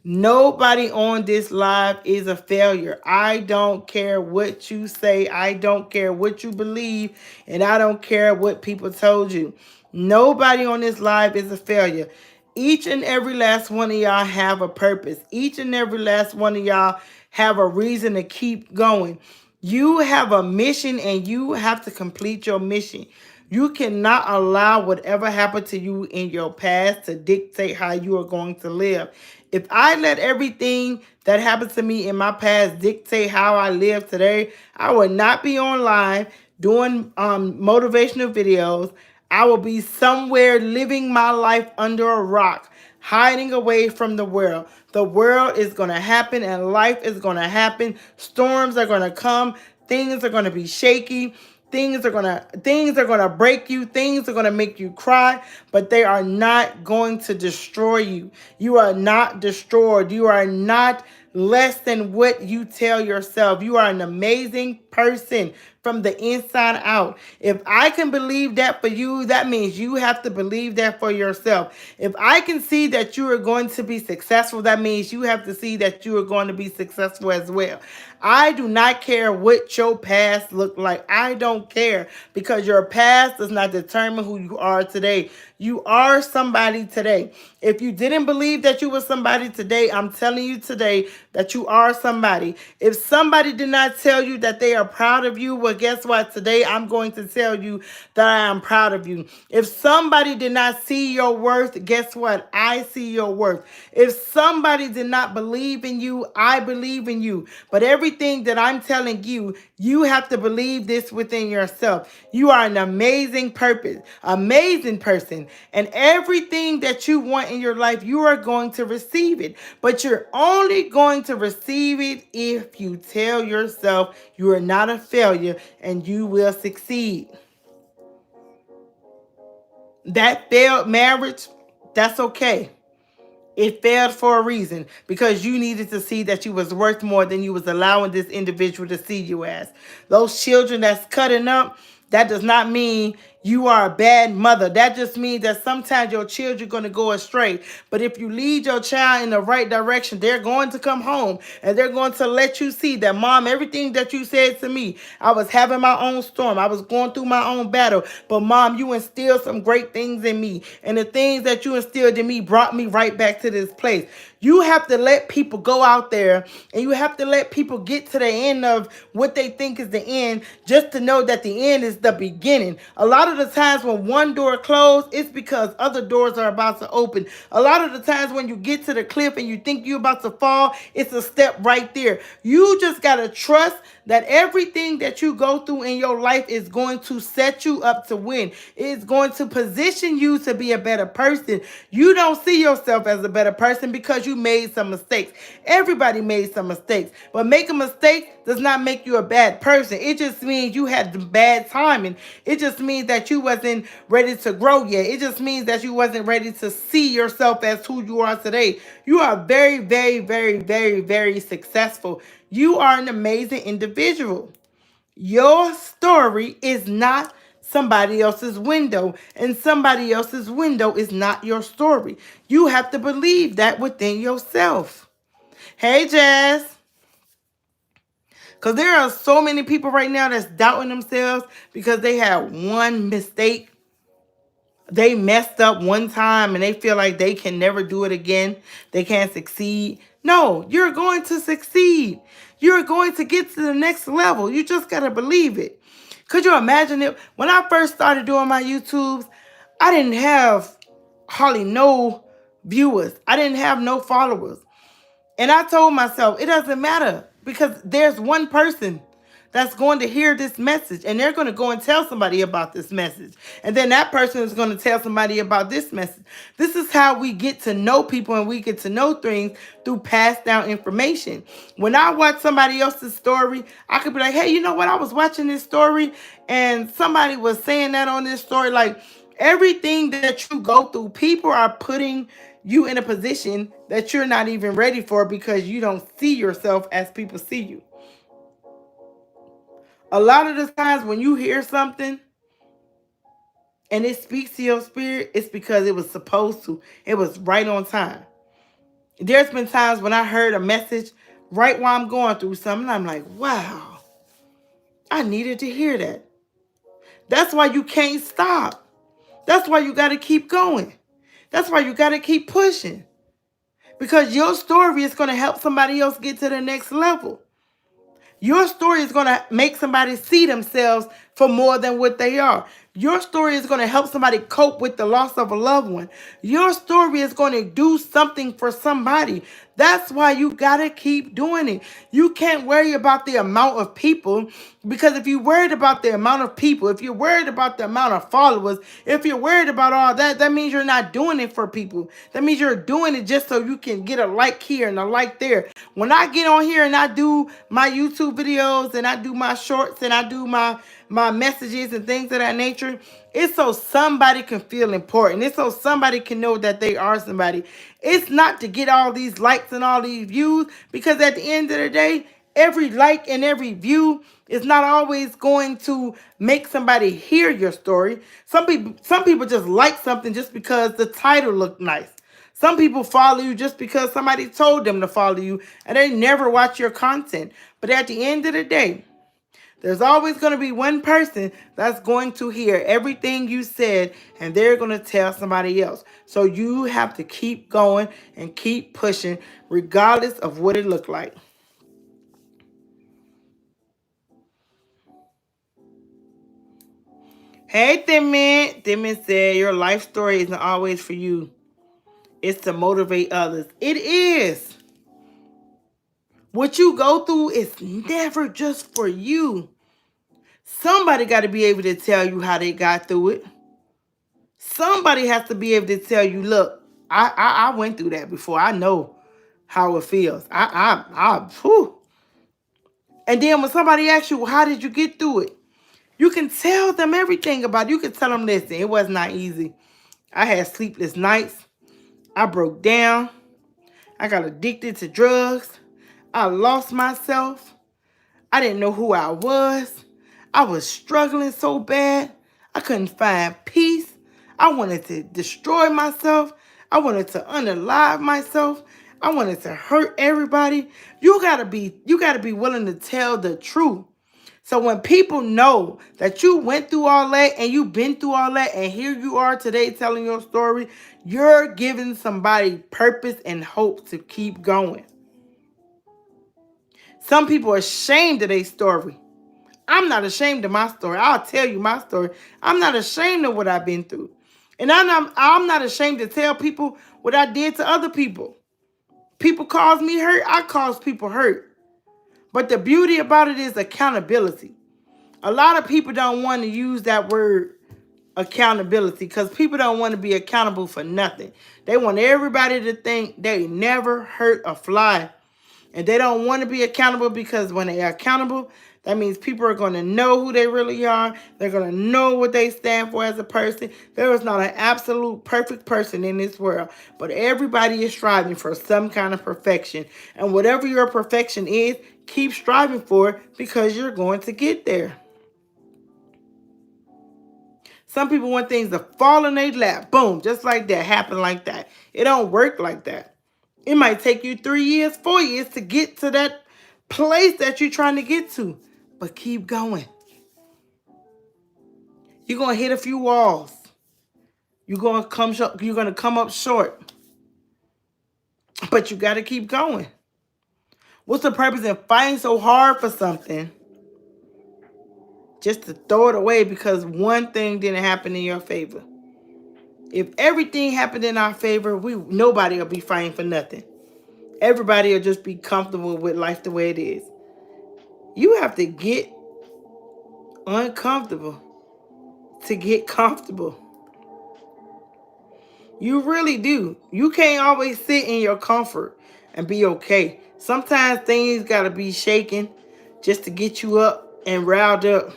Nobody on this live is a failure. I don't care what you say. I don't care what you believe. And I don't care what people told you. Nobody on this live is a failure. Each and every last one of y'all have a purpose. Each and every last one of y'all have a reason to keep going. You have a mission and you have to complete your mission. You cannot allow whatever happened to you in your past to dictate how you are going to live. If I let everything that happened to me in my past dictate how I live today, I would not be on live doing motivational videos. I will be somewhere living my life under a rock, hiding away from the world. The world is going to happen and life is going to happen. Storms are going to come. Things are going to be shaky. Things are gonna break you. Things are gonna make you cry, but they are not going to destroy you. You are not destroyed. You are not less than what you tell yourself. You are an amazing person from the inside out. If I can believe that for you, that means you have to believe that for yourself. If I can see that you are going to be successful, that means you have to see that you are going to be successful as well. I do not care what your past looked like. I don't care, because your past does not determine who you are today. You are somebody today. If you didn't believe that you were somebody today, I'm telling you today that you are somebody. If somebody did not tell you that they are proud of you, well, guess what? Today I'm going to tell you that I am proud of you. If somebody did not see your worth, guess what? I see your worth. If somebody did not believe in you, I believe in you. But everything that I'm telling you, you have to believe this within yourself. You are an amazing amazing person. And everything that you want in your life, you are going to receive it. But you're only going to receive it if you tell yourself you are not a failure and you will succeed. That failed marriage, that's okay. It failed for a reason, because you needed to see that you was worth more than you was allowing this individual to see you as. Those children that's cutting up, that does not mean you are a bad mother. That just means that sometimes your children are going to go astray. But if you lead your child in the right direction, they're going to come home and they're going to let you see that, Mom, everything that you said to me, I was having my own storm. I was going through my own battle. But Mom, you instilled some great things in me. And the things that you instilled in me brought me right back to this place. You have to let people go out there, and you have to let people get to the end of what they think is the end, just to know that the end is the beginning. A lot of the times when one door closed, it's because other doors are about to open. A lot of the times when you get to the cliff and you think you're about to fall, it's a step right there. You just got to trust that everything that you go through in your life is going to set you up to win. It's going to position you to be a better person. You don't see yourself as a better person because you made some mistakes. Everybody made some mistakes. But make a mistake does not make you a bad person. It just means you had bad timing. It just means that you wasn't ready to grow yet. It just means that you wasn't ready to see yourself as who you are today. You are very, very, very, very, very successful. You are an amazing individual. Your story is not somebody else's window, and somebody else's window is not your story. You have to believe that within yourself. Hey, Jazz. Because there are so many people right now that's doubting themselves because they had one mistake. They messed up one time and they feel like they can never do it again. They can't succeed. No, you're going to succeed. You're going to get to the next level. You just got to believe it. Could you imagine it? When I first started doing my YouTubes, I didn't have hardly no viewers. I didn't have no followers. And I told myself, it doesn't matter, because there's one person that's going to hear this message, and they're going to go and tell somebody about this message. And then that person is going to tell somebody about this message. This is how we get to know people, and we get to know things through passed down information. When I watch somebody else's story, I could be like, hey, you know what? I was watching this story and somebody was saying that on this story. Like, everything that you go through, people are putting you in a position that you're not even ready for because you don't see yourself as people see you. A lot of the times when you hear something and it speaks to your spirit, it's because it was supposed to. It was right on time. There's been times when I heard a message right while I'm going through something, I'm like, wow, I needed to hear that. That's why you can't stop. That's why you got to keep going. That's why you got to keep pushing. Because your story is going to help somebody else get to the next level. Your story is going to make somebody see themselves for more than what they are. Your story is going to help somebody cope with the loss of a loved one. Your story is going to do something for somebody. That's why you got to keep doing it. You can't worry about the amount of people, because if you're worried about the amount of people, if you're worried about the amount of followers, if you're worried about all that, that means you're not doing it for people. That means you're doing it just so you can get a like here and a like there. When I get on here and I do my YouTube videos and I do my shorts and I do my messages and things of that nature, it's so somebody can feel important. It's so somebody can know that they are somebody. It's not to get all these likes and all these views, because at the end of the day, every like and every view is not always going to make somebody hear your story. Some people just like something just because the title looked nice. Some people follow you just because somebody told them to follow you, and they never watch your content. But at the end of the day, there's always going to be one person that's going to hear everything you said, and they're going to tell somebody else. So you have to keep going and keep pushing regardless of what it looked like. Hey, Thin Mint said, your life story isn't always for you. It's to motivate others. It is. What you go through is never just for you. Somebody got to be able to tell you how they got through it. Somebody has to be able to tell you, look, I went through that before. I know how it feels. Whew. And then when somebody asks you, well, how did you get through it? You can tell them everything about it. You can tell them, listen, it was not easy. I had sleepless nights. I broke down. I got addicted to drugs. I lost myself. I didn't know who I was. I was struggling so bad. I couldn't find peace. I wanted to destroy myself. I wanted to unalive myself. I wanted to hurt everybody. You gotta be willing to tell the truth. So when people know that you went through all that and you've been through all that and here you are today telling your story, you're giving somebody purpose and hope to keep going. Some people are ashamed of their story. I'm not ashamed of my story. I'll tell you my story. I'm not ashamed of what I've been through. And I'm not ashamed to tell people what I did to other people. People cause me hurt. I cause people hurt. But the beauty about it is accountability. A lot of people don't want to use that word accountability because people don't want to be accountable for nothing. They want everybody to think they never hurt a fly. And they don't want to be accountable because when they're accountable, that means people are going to know who they really are. They're going to know what they stand for as a person. There is not an absolute perfect person in this world, but everybody is striving for some kind of perfection. And whatever your perfection is, keep striving for it because you're going to get there. Some people want things to fall in their lap. Boom, just like that, happen like that. It don't work like that. It might take you 3 years, 4 years to get to that place that you're trying to get to. But keep going. You're going to hit a few walls. You're going to come up short. But you got to keep going. What's the purpose in fighting so hard for something just to throw it away because one thing didn't happen in your favor? If everything happened in our favor, nobody will be fighting for nothing. Everybody will just be comfortable with life the way it is. You have to get uncomfortable to get comfortable. You really do. You can't always sit in your comfort and be okay. Sometimes things got to be shaken just to get you up and riled up.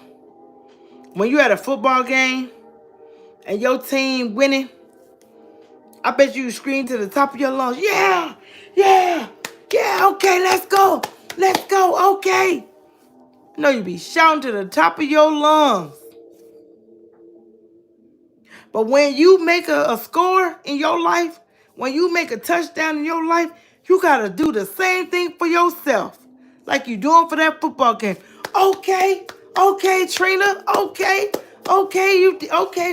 When you at a football game and your team winning, I bet you scream to the top of your lungs, yeah, yeah, yeah, okay, let's go, okay. No, you be shouting to the top of your lungs. But when you make a score in your life, when you make a touchdown in your life, you got to do the same thing for yourself. Like you doing for that football game. Okay, Trina, okay,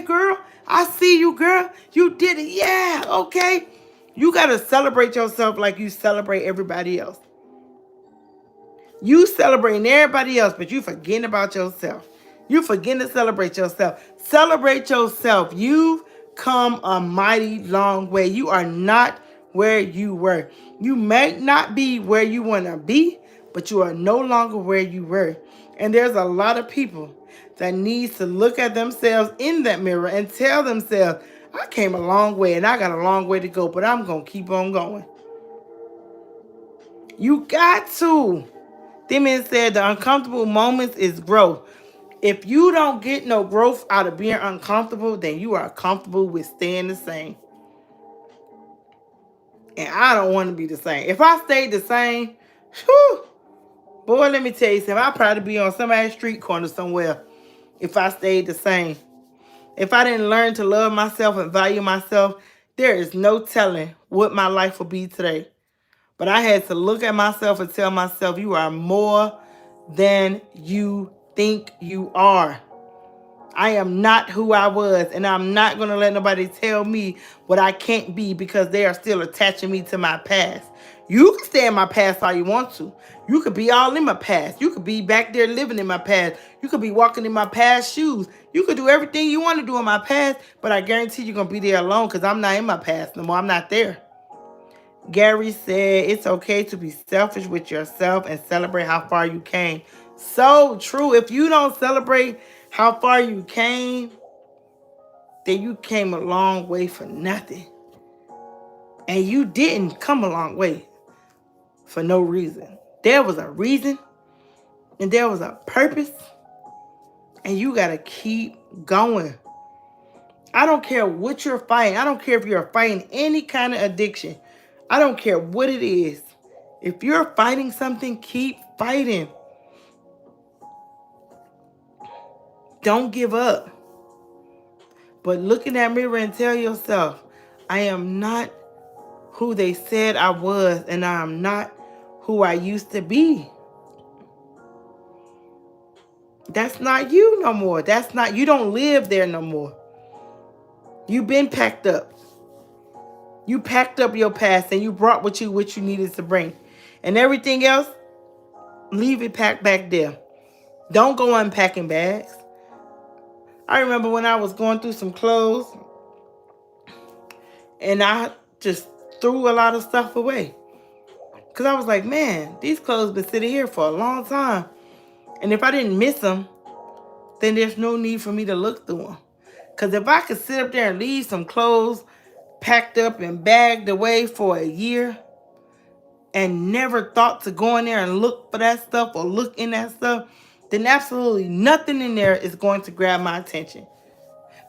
girl. I see you, girl. You did it, yeah, okay. You got to celebrate yourself like you celebrate everybody else. You celebrating everybody else, but you forgetting about yourself. You forgetting to celebrate yourself. Celebrate yourself. You've come a mighty long way. You are not where you were. You may not be where you want to be, but you are no longer where you were. And there's a lot of people that needs to look at themselves in that mirror and tell themselves, I came a long way and I got a long way to go, but I'm going to keep on going. You got to. Them said the uncomfortable moments is growth. If you don't get no growth out of being uncomfortable, then you are comfortable with staying the same. And I don't want to be the same. If I stayed the same, whew, boy, let me tell you something. I'd probably be on somebody's street corner somewhere if I stayed the same. If I didn't learn to love myself and value myself, there is no telling what my life will be today. But I had to look at myself and tell myself, you are more than you think you are. I am not who I was, and I'm not going to let nobody tell me what I can't be because they are still attaching me to my past. You can stay in my past all you want to. You could be all in my past. You could be back there living in my past. You could be walking in my past shoes. You could do everything you want to do in my past, but I guarantee you're going to be there alone because I'm not in my past no more. I'm not there. Gary said, it's okay to be selfish with yourself and celebrate how far you came. So true. If you don't celebrate how far you came, then you came a long way for nothing. And you didn't come a long way for no reason. There was a reason and there was a purpose. And you got to keep going. I don't care what you're fighting. I don't care if you're fighting any kind of addiction. I don't care what it is. If you're fighting something, keep fighting. Don't give up. But look in that mirror and tell yourself, I am not who they said I was, and I am not who I used to be. That's not you no more. You don't live there no more. You've been packed up. You packed up your past and you brought what you needed to bring. And everything else, leave it packed back there. Don't go unpacking bags. I remember when I was going through some clothes and I just threw a lot of stuff away. Because I was like, man, these clothes been sitting here for a long time. And if I didn't miss them, then there's no need for me to look through them. Because if I could sit up there and leave some clothes packed up and bagged away for a year and never thought to go in there and look for that stuff or look in that stuff, then absolutely nothing in there is going to grab my attention.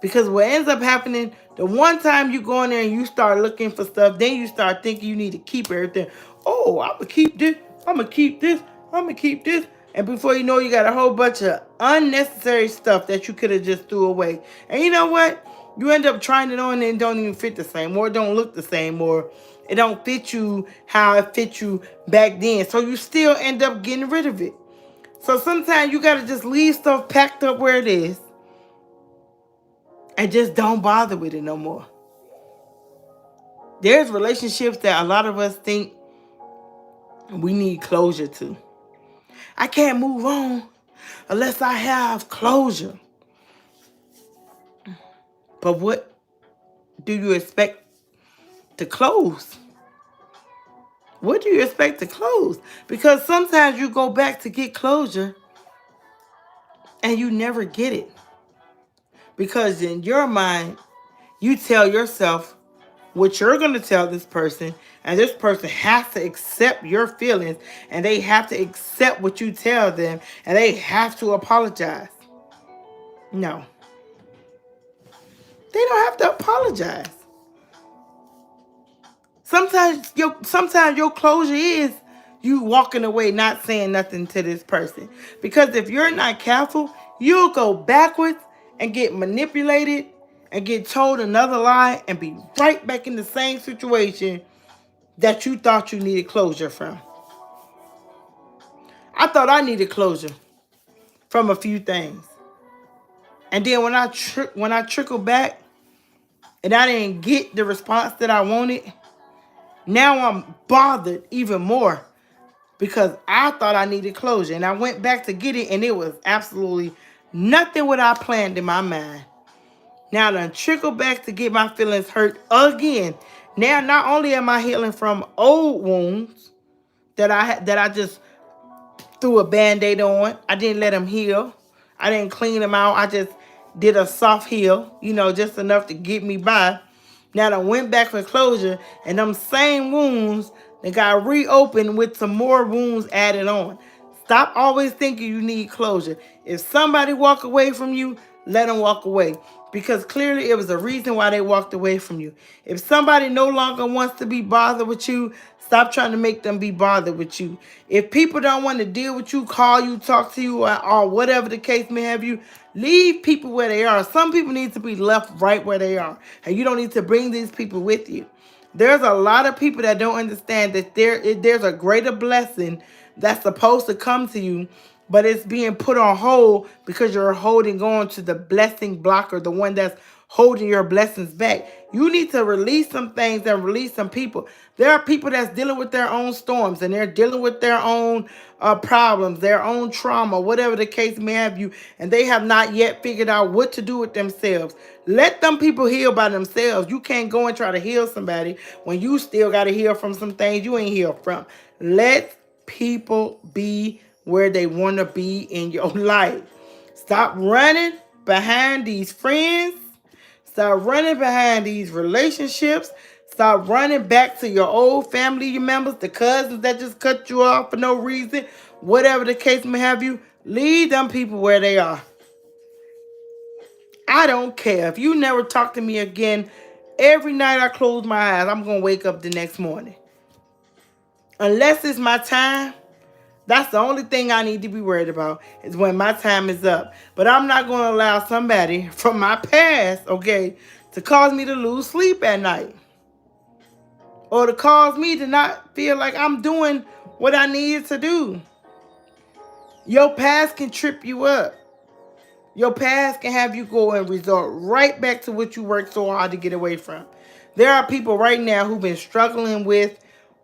Because what ends up happening, the one time you go in there and you start looking for stuff, then you start thinking you need to keep everything. Oh, I'm going to keep this. I'm going to keep this. I'm going to keep this. And before you know, you got a whole bunch of unnecessary stuff that you could have just threw away. And you know what? You end up trying it on and it don't even fit the same, or it don't look the same, or it don't fit you how it fit you back then. So you still end up getting rid of it. So sometimes you got to just leave stuff packed up where it is and just don't bother with it no more. There's relationships that a lot of us think we need closure to. I can't move on unless I have closure. But what do you expect to close? What do you expect to close? Because sometimes you go back to get closure and you never get it. Because in your mind, you tell yourself what you're going to tell this person, and this person has to accept your feelings, and they have to accept what you tell them, and they have to apologize. No. They don't have to apologize. Sometimes your closure is you walking away, not saying nothing to this person. Because if you're not careful, you'll go backwards and get manipulated and get told another lie and be right back in the same situation that you thought you needed closure from. I thought I needed closure from a few things. And then when I trickled back and I didn't get the response that I wanted, now I'm bothered even more because I thought I needed closure. And I went back to get it and it was absolutely nothing what I planned in my mind. Now I done trickled back to get my feelings hurt again. Now not only am I healing from old wounds that I just threw a Band-Aid on. I didn't let them heal. I didn't clean them out. I just did a soft heal, just enough to get me by. Now I went back for closure, and them same wounds, they got reopened with some more wounds added on. Stop always thinking you need closure. If somebody walk away from you, let them walk away. Because clearly it was a reason why they walked away from you. If somebody no longer wants to be bothered with you, stop trying to make them be bothered with you. If people don't want to deal with you, call you, talk to you, or whatever the case may have you, leave people where they are. Some people need to be left right where they are. And you don't need to bring these people with you. There's a lot of people that don't understand that there's a greater blessing that's supposed to come to you, but it's being put on hold because you're holding on to the blessing blocker, the one that's holding your blessings back. You need to release some things and release some people. There are people that's dealing with their own storms and they're dealing with their own problems, their own trauma, whatever the case may have you, and they have not yet figured out what to do with themselves. Let them people heal by themselves. You can't go and try to heal somebody when you still got to heal from some things you ain't healed from. Let people be where they want to be in your life. Stop running behind these friends. Stop running behind these relationships. Stop running back to your old family members, the cousins that just cut you off for no reason. Whatever the case may have you, leave them people where they are. I don't care. If you never talk to me again, every night I close my eyes, I'm going to wake up the next morning. Unless it's my time, that's the only thing I need to be worried about is when my time is up. But I'm not going to allow somebody from my past, okay, to cause me to lose sleep at night. Or to cause me to not feel like I'm doing what I needed to do. Your past can trip you up. Your past can have you go and resort right back to what you worked so hard to get away from. There are people right now who've been struggling with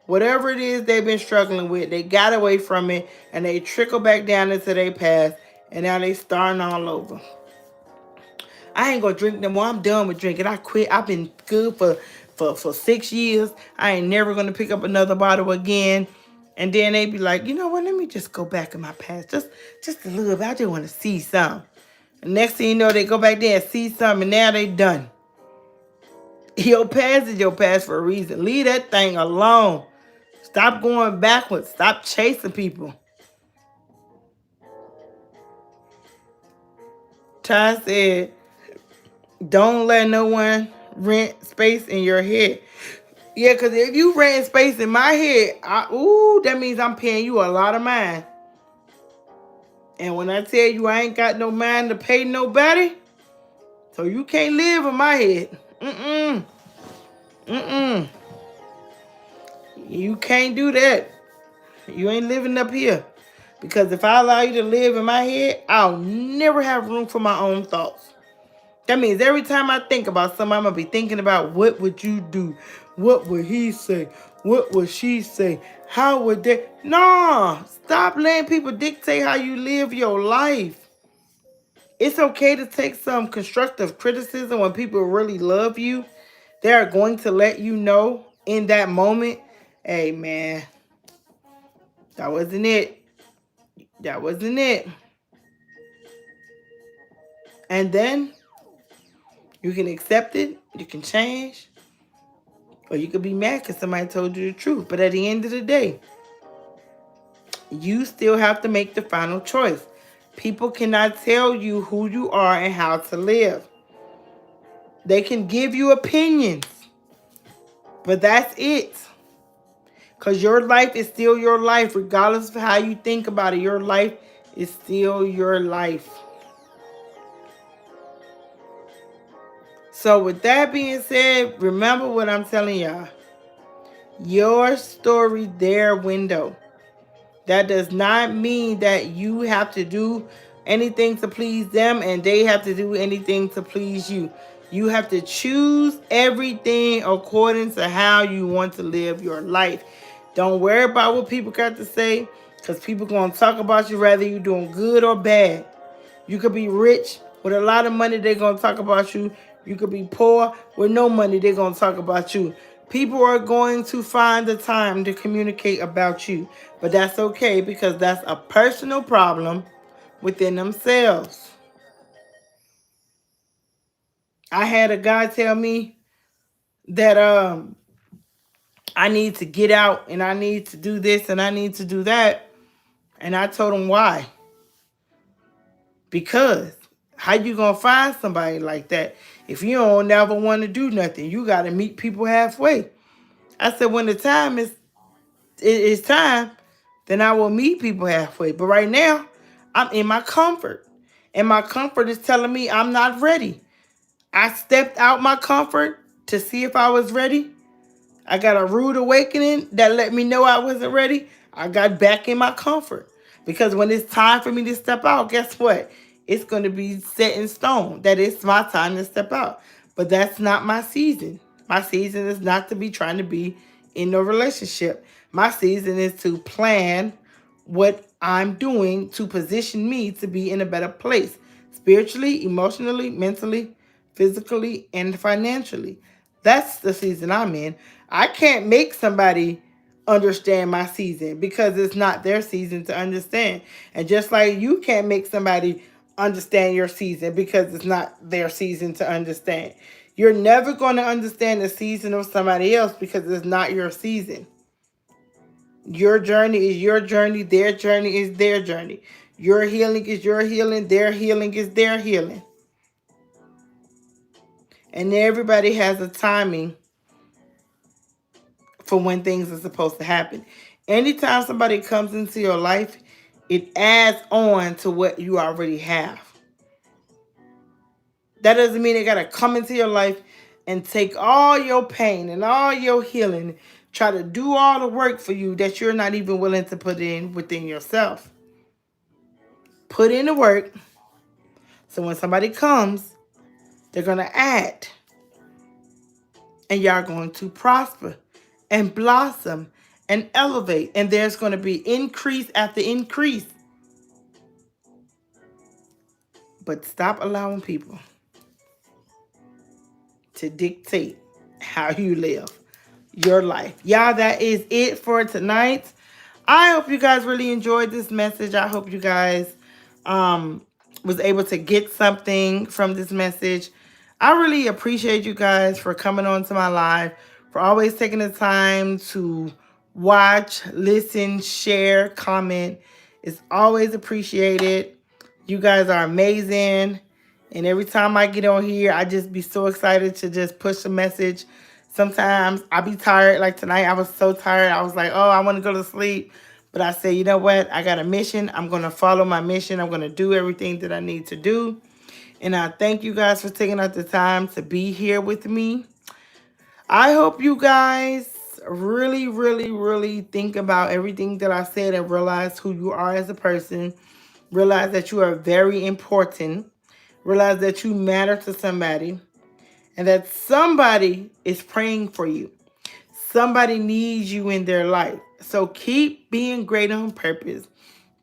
whatever it is they've been struggling with. They got away from it and they trickle back down into their past, and now they starting all over. I ain't gonna drink no more. I'm done with drinking. I quit. I've been good for 6 years. I ain't never gonna pick up another bottle again. And then they be like, you know what? Let me just go back in my past, just a little bit. I just want to see some. And next thing you know, they go back there and see something, and now they done. Your past is your past for a reason. Leave that thing alone. Stop going backwards. Stop chasing people. Ty said, don't let no one rent space in your head. Yeah, because if you rent space in my head, that means I'm paying you a lot of mine. And when I tell you I ain't got no mind to pay nobody, so you can't live in my head. You can't do that. You ain't living up here. Because if I allow you to live in my head, I'll never have room for my own thoughts. That means every time I think about something, I'm going to be thinking about what would you do? What would he say? What would she say? How would they? No, stop letting people dictate how you live your life. It's okay to take some constructive criticism when people really love you. They are going to let you know in that moment, hey man, that wasn't it. That wasn't it. And then you can accept it, you can change, or you could be mad because somebody told you the truth. But at the end of the day, you still have to make the final choice. People cannot tell you who you are and how to live. They can give you opinions, but that's it. Because your life is still your life, regardless of how you think about it. Your life is still your life. So with that being said, remember what I'm telling y'all. Your story, their window. That does not mean that you have to do anything to please them and they have to do anything to please you. You have to choose everything according to how you want to live your life. Don't worry about what people got to say, because people going to talk about you whether you're doing good or bad. You could be rich with a lot of money, they're going to talk about you. You could be poor with no money, they're going to talk about you. People are going to find the time to communicate about you. But that's okay, because that's a personal problem within themselves. I had a guy tell me that I need to get out and I need to do this and I need to do that. And I told him why. Because how you going to find somebody like that if you don't never want to do nothing? You got to meet people halfway. I said, when the time is time, then I will meet people halfway. But right now, I'm in my comfort. And my comfort is telling me I'm not ready. I stepped out my comfort to see if I was ready. I got a rude awakening that let me know I wasn't ready. I got back in my comfort. Because when it's time for me to step out, guess what? It's going to be set in stone that it's my time to step out. But that's not my season. My season is not to be trying to be in a relationship. My season is to plan what I'm doing to position me to be in a better place. Spiritually, emotionally, mentally, physically, and financially. That's the season I'm in. I can't make somebody understand my season because it's not their season to understand. And just like you can't make somebody understand your season because it's not their season to understand. You're never going to understand the season of somebody else because it's not your season. Your journey is your journey. Their journey is their journey. Your healing is your healing. Their healing is their healing. And everybody has a timing for when things are supposed to happen. Anytime somebody comes into your life, it adds on to what you already have. That doesn't mean they got to come into your life and take all your pain and all your healing, try to do all the work for you that you're not even willing to put in within yourself. Put in the work, so when somebody comes, they're going to add. And y'all are going to prosper and blossom and elevate. And there's going to be increase after increase. But stop allowing people to dictate how you live your life. Y'all, that is it for tonight. I hope you guys really enjoyed this message. I hope you guys was able to get something from this message. I really appreciate you guys for coming on to my live, for always taking the time to watch, listen, share, comment. It's always appreciated. You guys are amazing. And every time I get on here, I just be so excited to just push a message. Sometimes I be tired. Like tonight, I was so tired. I was like, oh, I want to go to sleep. But I said, you know what? I got a mission. I'm going to follow my mission. I'm going to do everything that I need to do. And I thank you guys for taking out the time to be here with me. I hope you guys really, really, really think about everything that I said and realize who you are as a person. Realize that you are very important. Realize that you matter to somebody. And that somebody is praying for you. Somebody needs you in their life. So keep being great on purpose.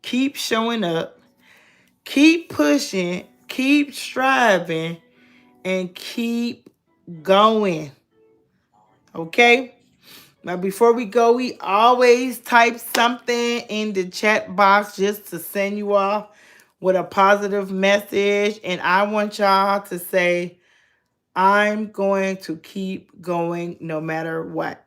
Keep showing up. Keep pushing. Keep striving. And keep going. Okay? Now, before we go, we always type something in the chat box just to send you off with a positive message. And I want y'all to say, I'm going to keep going no matter what.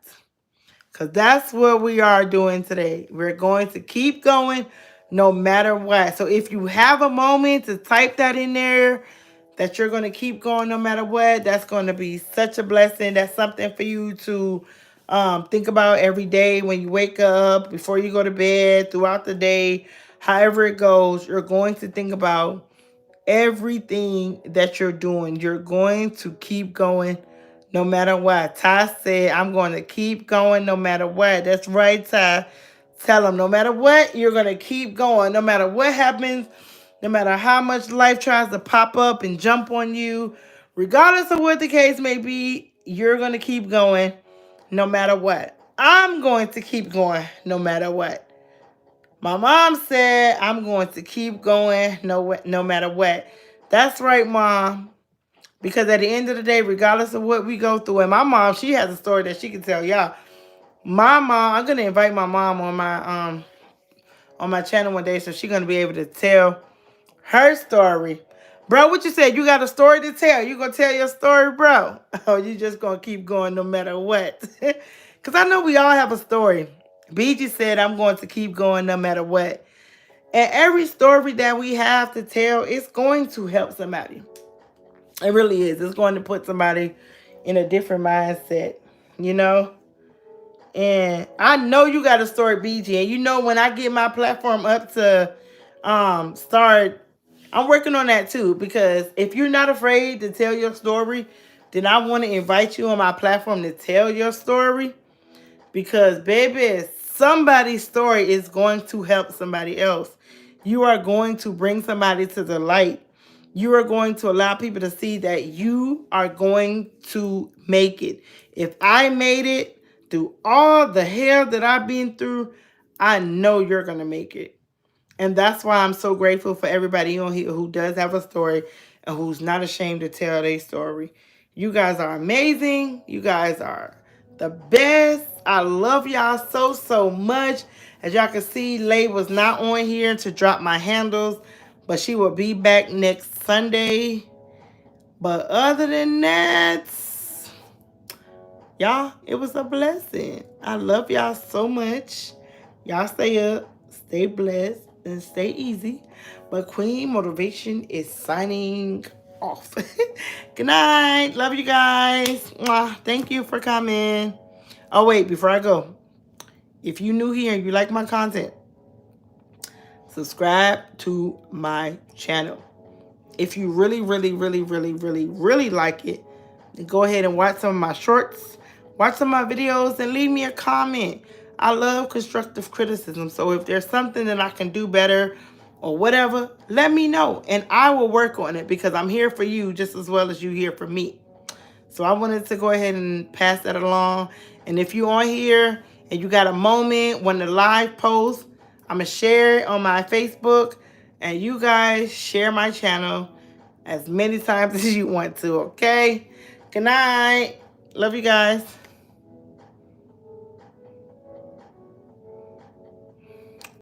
Because that's what we are doing today. We're going to keep going no matter what. So if you have a moment to type that in there, that you're going to keep going no matter what, that's going to be such a blessing. That's something for you to think about every day when you wake up, before you go to bed, throughout the day, however it goes, you're going to think about everything that you're doing. You're going to keep going no matter what. Ty said, I'm going to keep going no matter what. That's right, Ty. Tell them no matter what, you're going to keep going. No matter what happens, no matter how much life tries to pop up and jump on you, regardless of what the case may be, you're going to keep going no matter what. I'm going to keep going no matter what. My mom said, I'm going to keep going no matter what. That's right, Mom. Because at the end of the day, regardless of what we go through, and my mom, she has a story that she can tell y'all. My mom, I'm gonna invite my mom on my channel one day, so she's gonna be able to tell her story. Bro, what you said? You got a story to tell? You gonna tell your story, bro? Oh, you just gonna keep going no matter what? Because I know we all have a story. BG said, I'm going to keep going no matter what. And every story that we have to tell is going to help somebody. It really is. It's going to put somebody in a different mindset, you know? And I know you got a story, BG. And you know when I get my platform up to start, I'm working on that too. Because if you're not afraid to tell your story, then I want to invite you on my platform to tell your story. Because, baby, somebody's story is going to help somebody else. You are going to bring somebody to the light. You are going to allow people to see that you are going to make it. If I made it through all the hell that I've been through, I know you're going to make it. And that's why I'm so grateful for everybody on here who does have a story and who's not ashamed to tell their story. You guys are amazing. You guys are the best. I love y'all so, so much. As y'all can see, Lay was not on here to drop my handles, but she will be back next Sunday. But other than that, y'all, it was a blessing. I love y'all so much. Y'all stay up, stay blessed, and stay easy. But Queen Motivation is signing off. Good night. Love you guys. Mwah. Thank you for coming. Oh, wait, before I go, If you new here and you like my content, subscribe to my channel. If you really, really, really, really, really, really like it, then go ahead and watch some of my shorts, watch some of my videos, and leave me a comment. I love constructive criticism. So if there's something that I can do better or whatever, let me know. And I will work on it because I'm here for you just as well as you here for me. So I wanted to go ahead and pass that along. And if you're on here and you got a moment when the live post, I'm going to share it on my Facebook. And you guys share my channel as many times as you want to, okay? Good night. Love you guys.